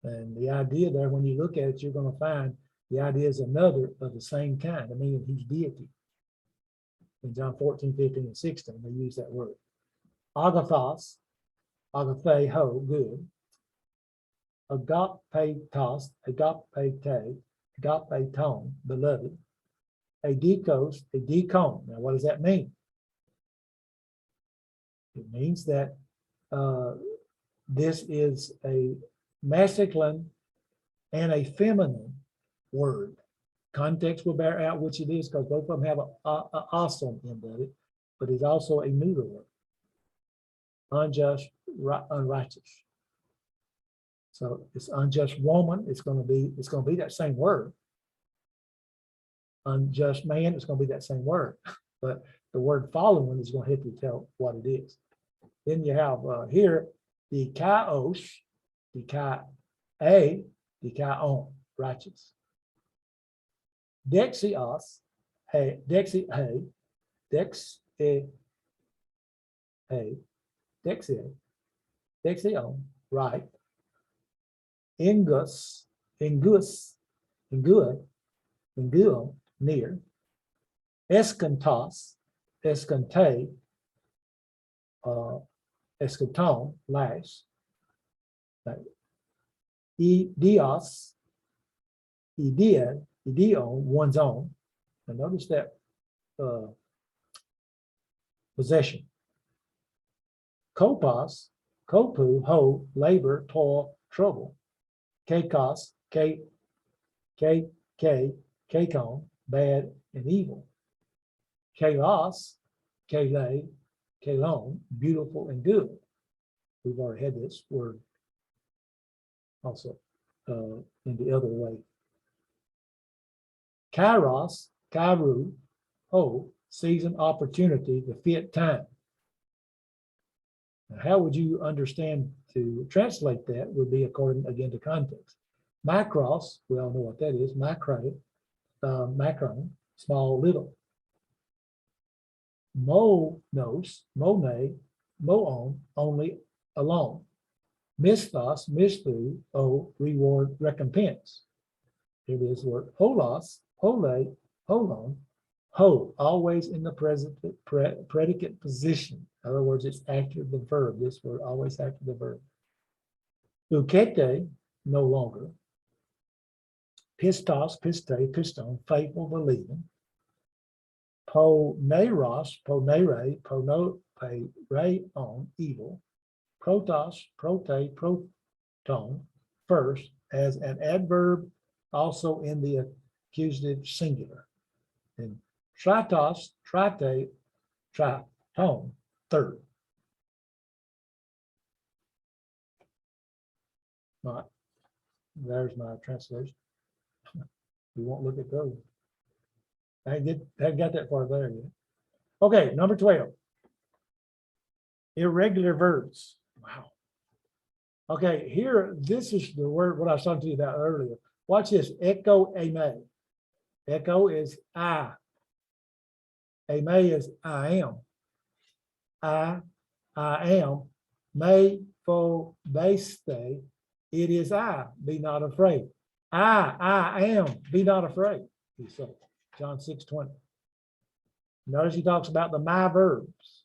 And the idea there, when you look at it, you're going to find the idea is another of the same kind. I mean, he's deity. In John 14, 15, and 16, they use that word. Agathos, agathe, ho, good. Agapetos, agapete, agapeton, beloved. A decos, a decon. Now, what does that mean? It means that this is a masculine and a feminine word. Context will bear out which it is, because both of them have a awesome end of it, but it's also a neuter word. Unjust, unrighteous. So it's unjust woman, it's going to be that same word. Unjust man, it's going to be that same word. But the word following is going to help you tell what it is. Then you have here the kaios, the kai a, the kaion, righteous. Dexios, hey, dexi, hey, dex, hey, dexi, dexion, right. Ingus, ingus, ingua, inguo, near. Escantos, escante, escaton, lash. Dios, idea, idion, one's own. And notice that possession. Kopos, kopu, ho, labor, toil, trouble. Kakos, kakon, bad and evil. Kalos, kale, kalon, beautiful and good. We've already had this word also in the other way. Kairos, kairu, ho, season, opportunity, the fit time. Now, how would you understand to translate that would be according again to context. Macros, we all know what that is, macro, macron, small, little. Monos, mone, moon, only, alone. Misthos, misthu, oh, reward, recompense. Here it is word holos, hole, holon, ho, always in the present predicate position. In other words, it's after the verb. This word always after the verb. Ukete, no longer. Pistos, piste, piston, faithful, believing. Poneros, ponere, pono, pay, ray, on, evil. Protos, prote, proton, first, as an adverb, also in the accusative singular. And tritos, trite, triton, third. All right. There's my translation. We won't look at those. I haven't got that far there yet. Okay, number 12. Irregular verbs. Wow. Okay, here, this is the word, what I was talking to you about earlier. Watch this, echo ame. Echo is I. Ame is I am. I am. Me fo baste. It is I, be not afraid. I am, be not afraid, he said. John 6:20. Notice he talks about the my verbs.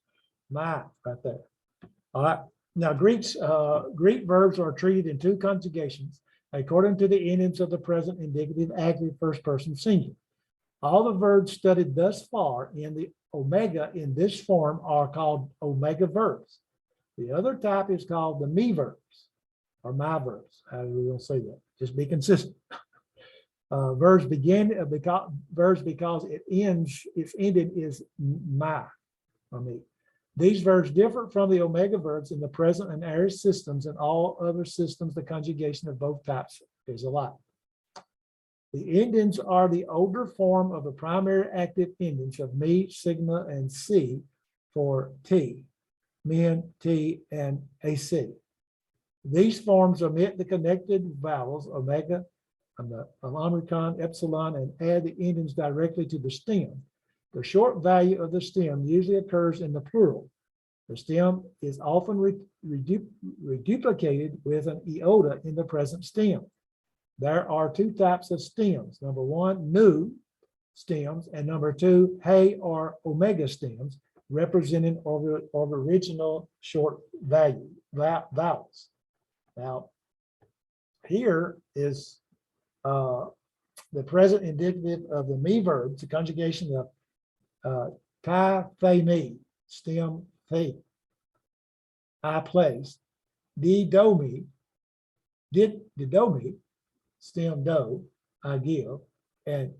My, right there. All right. Now, Greek verbs are treated in two conjugations according to the endings of the present indicative active first person singular. All the verbs studied thus far in the omega in this form are called omega verbs. The other type is called the me verbs or my verbs. How do we say that? Just be consistent. Verbs begin because it ends, its ending is my or me. These verbs differ from the omega verbs in the present and aorist systems and all other systems. The conjugation of both types is alike. The endings are the older form of the primary active endings of me, sigma, and C for T, min, T, and AC. These forms omit the connected vowels omega, omicron, epsilon, and add the endings directly to the stem. The short value of the stem usually occurs in the plural. The stem is often reduplicated with an iota in the present stem. There are two types of stems. Number one, nu stems, and number two, hey or omega stems, representing original short value vowels. Now, here is the present indicative of the me verbs, the conjugation of ta, fe, me, stem, fe. I place, di, do, me, did, do, me, stem, do, I give, and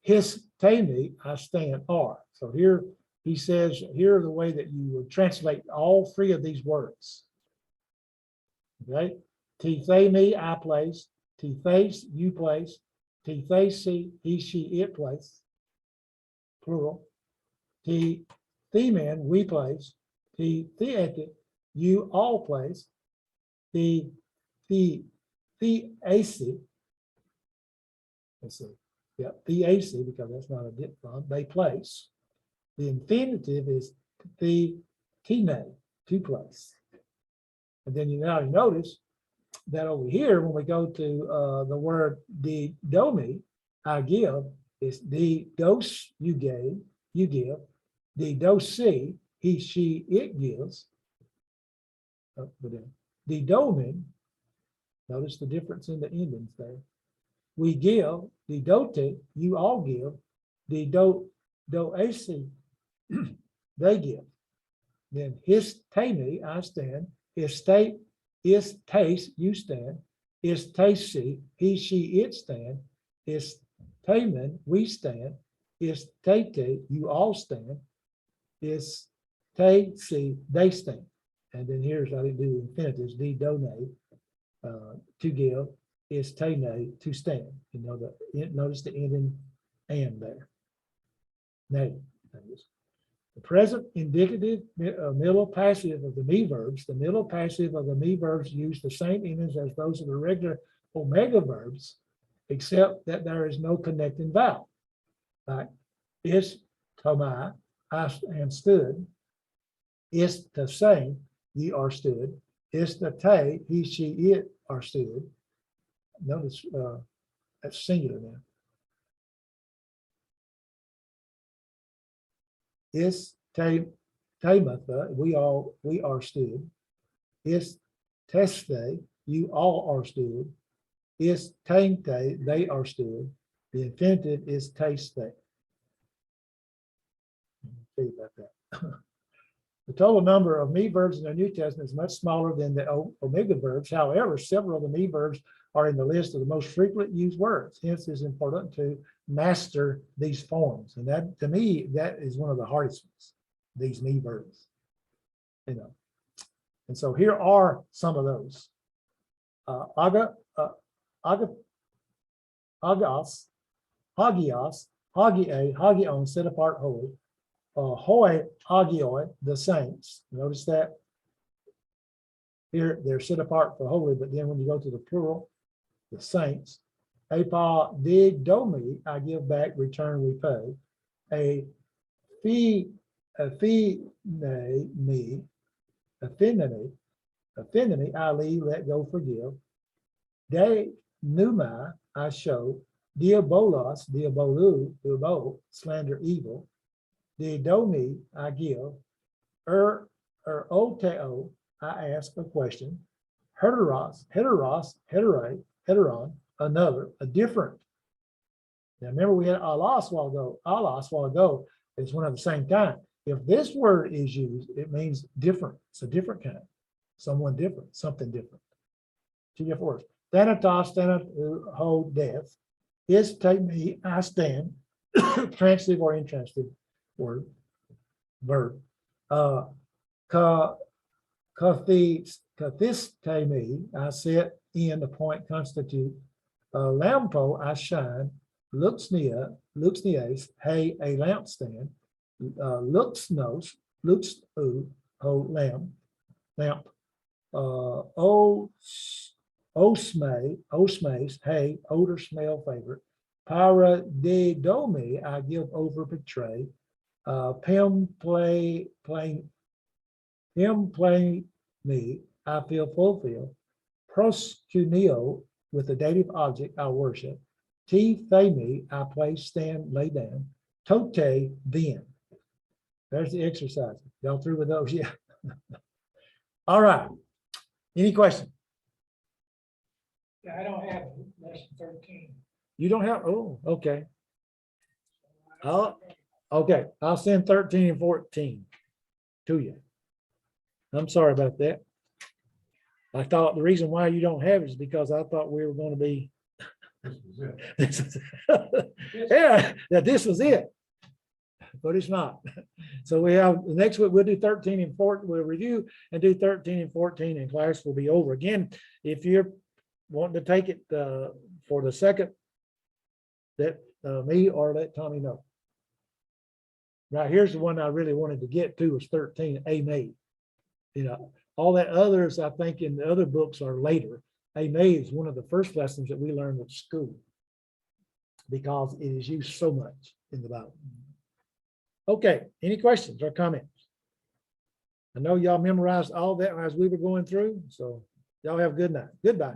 his, te, me, I stand, are. So here he says, here are the way that you would translate all three of these words. Okay, ti, the, me, I place, ti, face, you place, ti, face, he, she, it place, plural. Ti, the man, we place, ti, theatic, you all place, the AC, let's see, yeah, the AC, because that's not a diphthong, they place. The infinitive is the tine, to place. And then you now notice that over here, when we go to the word the domi, I give, is the dose you gave, you give, the dose he, she, it gives. The domin, notice the difference in the endings there. We give, the dote, you all give, the do AC, they give. Then his tame, I stand, his state, is taste, you stand, is taste, he, she, it stand, is tamen, we stand, is tate, you all stand, is te, see, they stand. And then here's, I didn't do the infinitives, de, donate, to give, is tene, to stand. You know, notice the ending and there. Nay, the present indicative middle passive of the me verbs, the middle passive of the me verbs use the same endings as those of the regular omega verbs, except that there is no connecting vowel. Like is tomai, I am stood, is the same, ye are stood, is the te, he, she, it are stood. Notice that's singular now. Is tamatha, we are stood. Is teste, you all are stood. Is tainte, they are stood. The infinitive is taste. Tell you about that. The total number of me verbs in the New Testament is much smaller than the omega verbs. However, several of the me verbs are in the list of the most frequently used words. Hence, it's important to master these forms. And that, to me, that is one of the hardest ones, these me verbs. You know. And so here are some of those. Hagios, hagion, set apart holy. Hoi, hagioi, the saints. Notice that here they're set apart for holy, but then when you go to the plural, the saints. Apa dig domi, I give back, return, repay. A fee me, affinity, I leave, let go, forgive. De numa, I show. Diabolos, diabolu, slander, evil. De domi, I give. Oteo, I ask a question. Heteros, heteron, another, a different. Now remember we had alos while ago is one of the same kind. If this word is used, it means different. It's a different kind. Someone different, something different. Two different words. Thanatos, hold death. Is take me, I stand. Transitive or intransitive word, verb. Kathiste me, I sit in the point constitute. Lampo, I shine. Luxnias, hey, a lampstand. Luxnos, hold lamp. Osmes, hey, odor, smell, favorite. Para de domi, I give over, betray. Pim play me, I feel fulfilled. Proscuneo, with the dative object, I worship. T me, I place, stand, lay down. Tote, then. There's the exercise. Y'all through with those? Yeah. All right. Any question? Yeah, I don't have lesson 13. You don't have, oh, okay. Okay, I'll send 13 and 14 to you. I'm sorry about that. I thought the reason why you don't have it is because I thought we were going to be. This was it. Yeah, that this was it. But it's not. So we have the next week, we'll do 13 and 14. We'll review and do 13 and 14, and class will be over. Again, if you're wanting to take it for the second, let me or let Tommy know. Right, here's the one I really wanted to get to was 13, A May. You know, all that others, I think in the other books are later. A May is one of the first lessons that we learned at school because it is used so much in the Bible. Okay, any questions or comments? I know y'all memorized all that as we were going through, so y'all have a good night. Goodbye.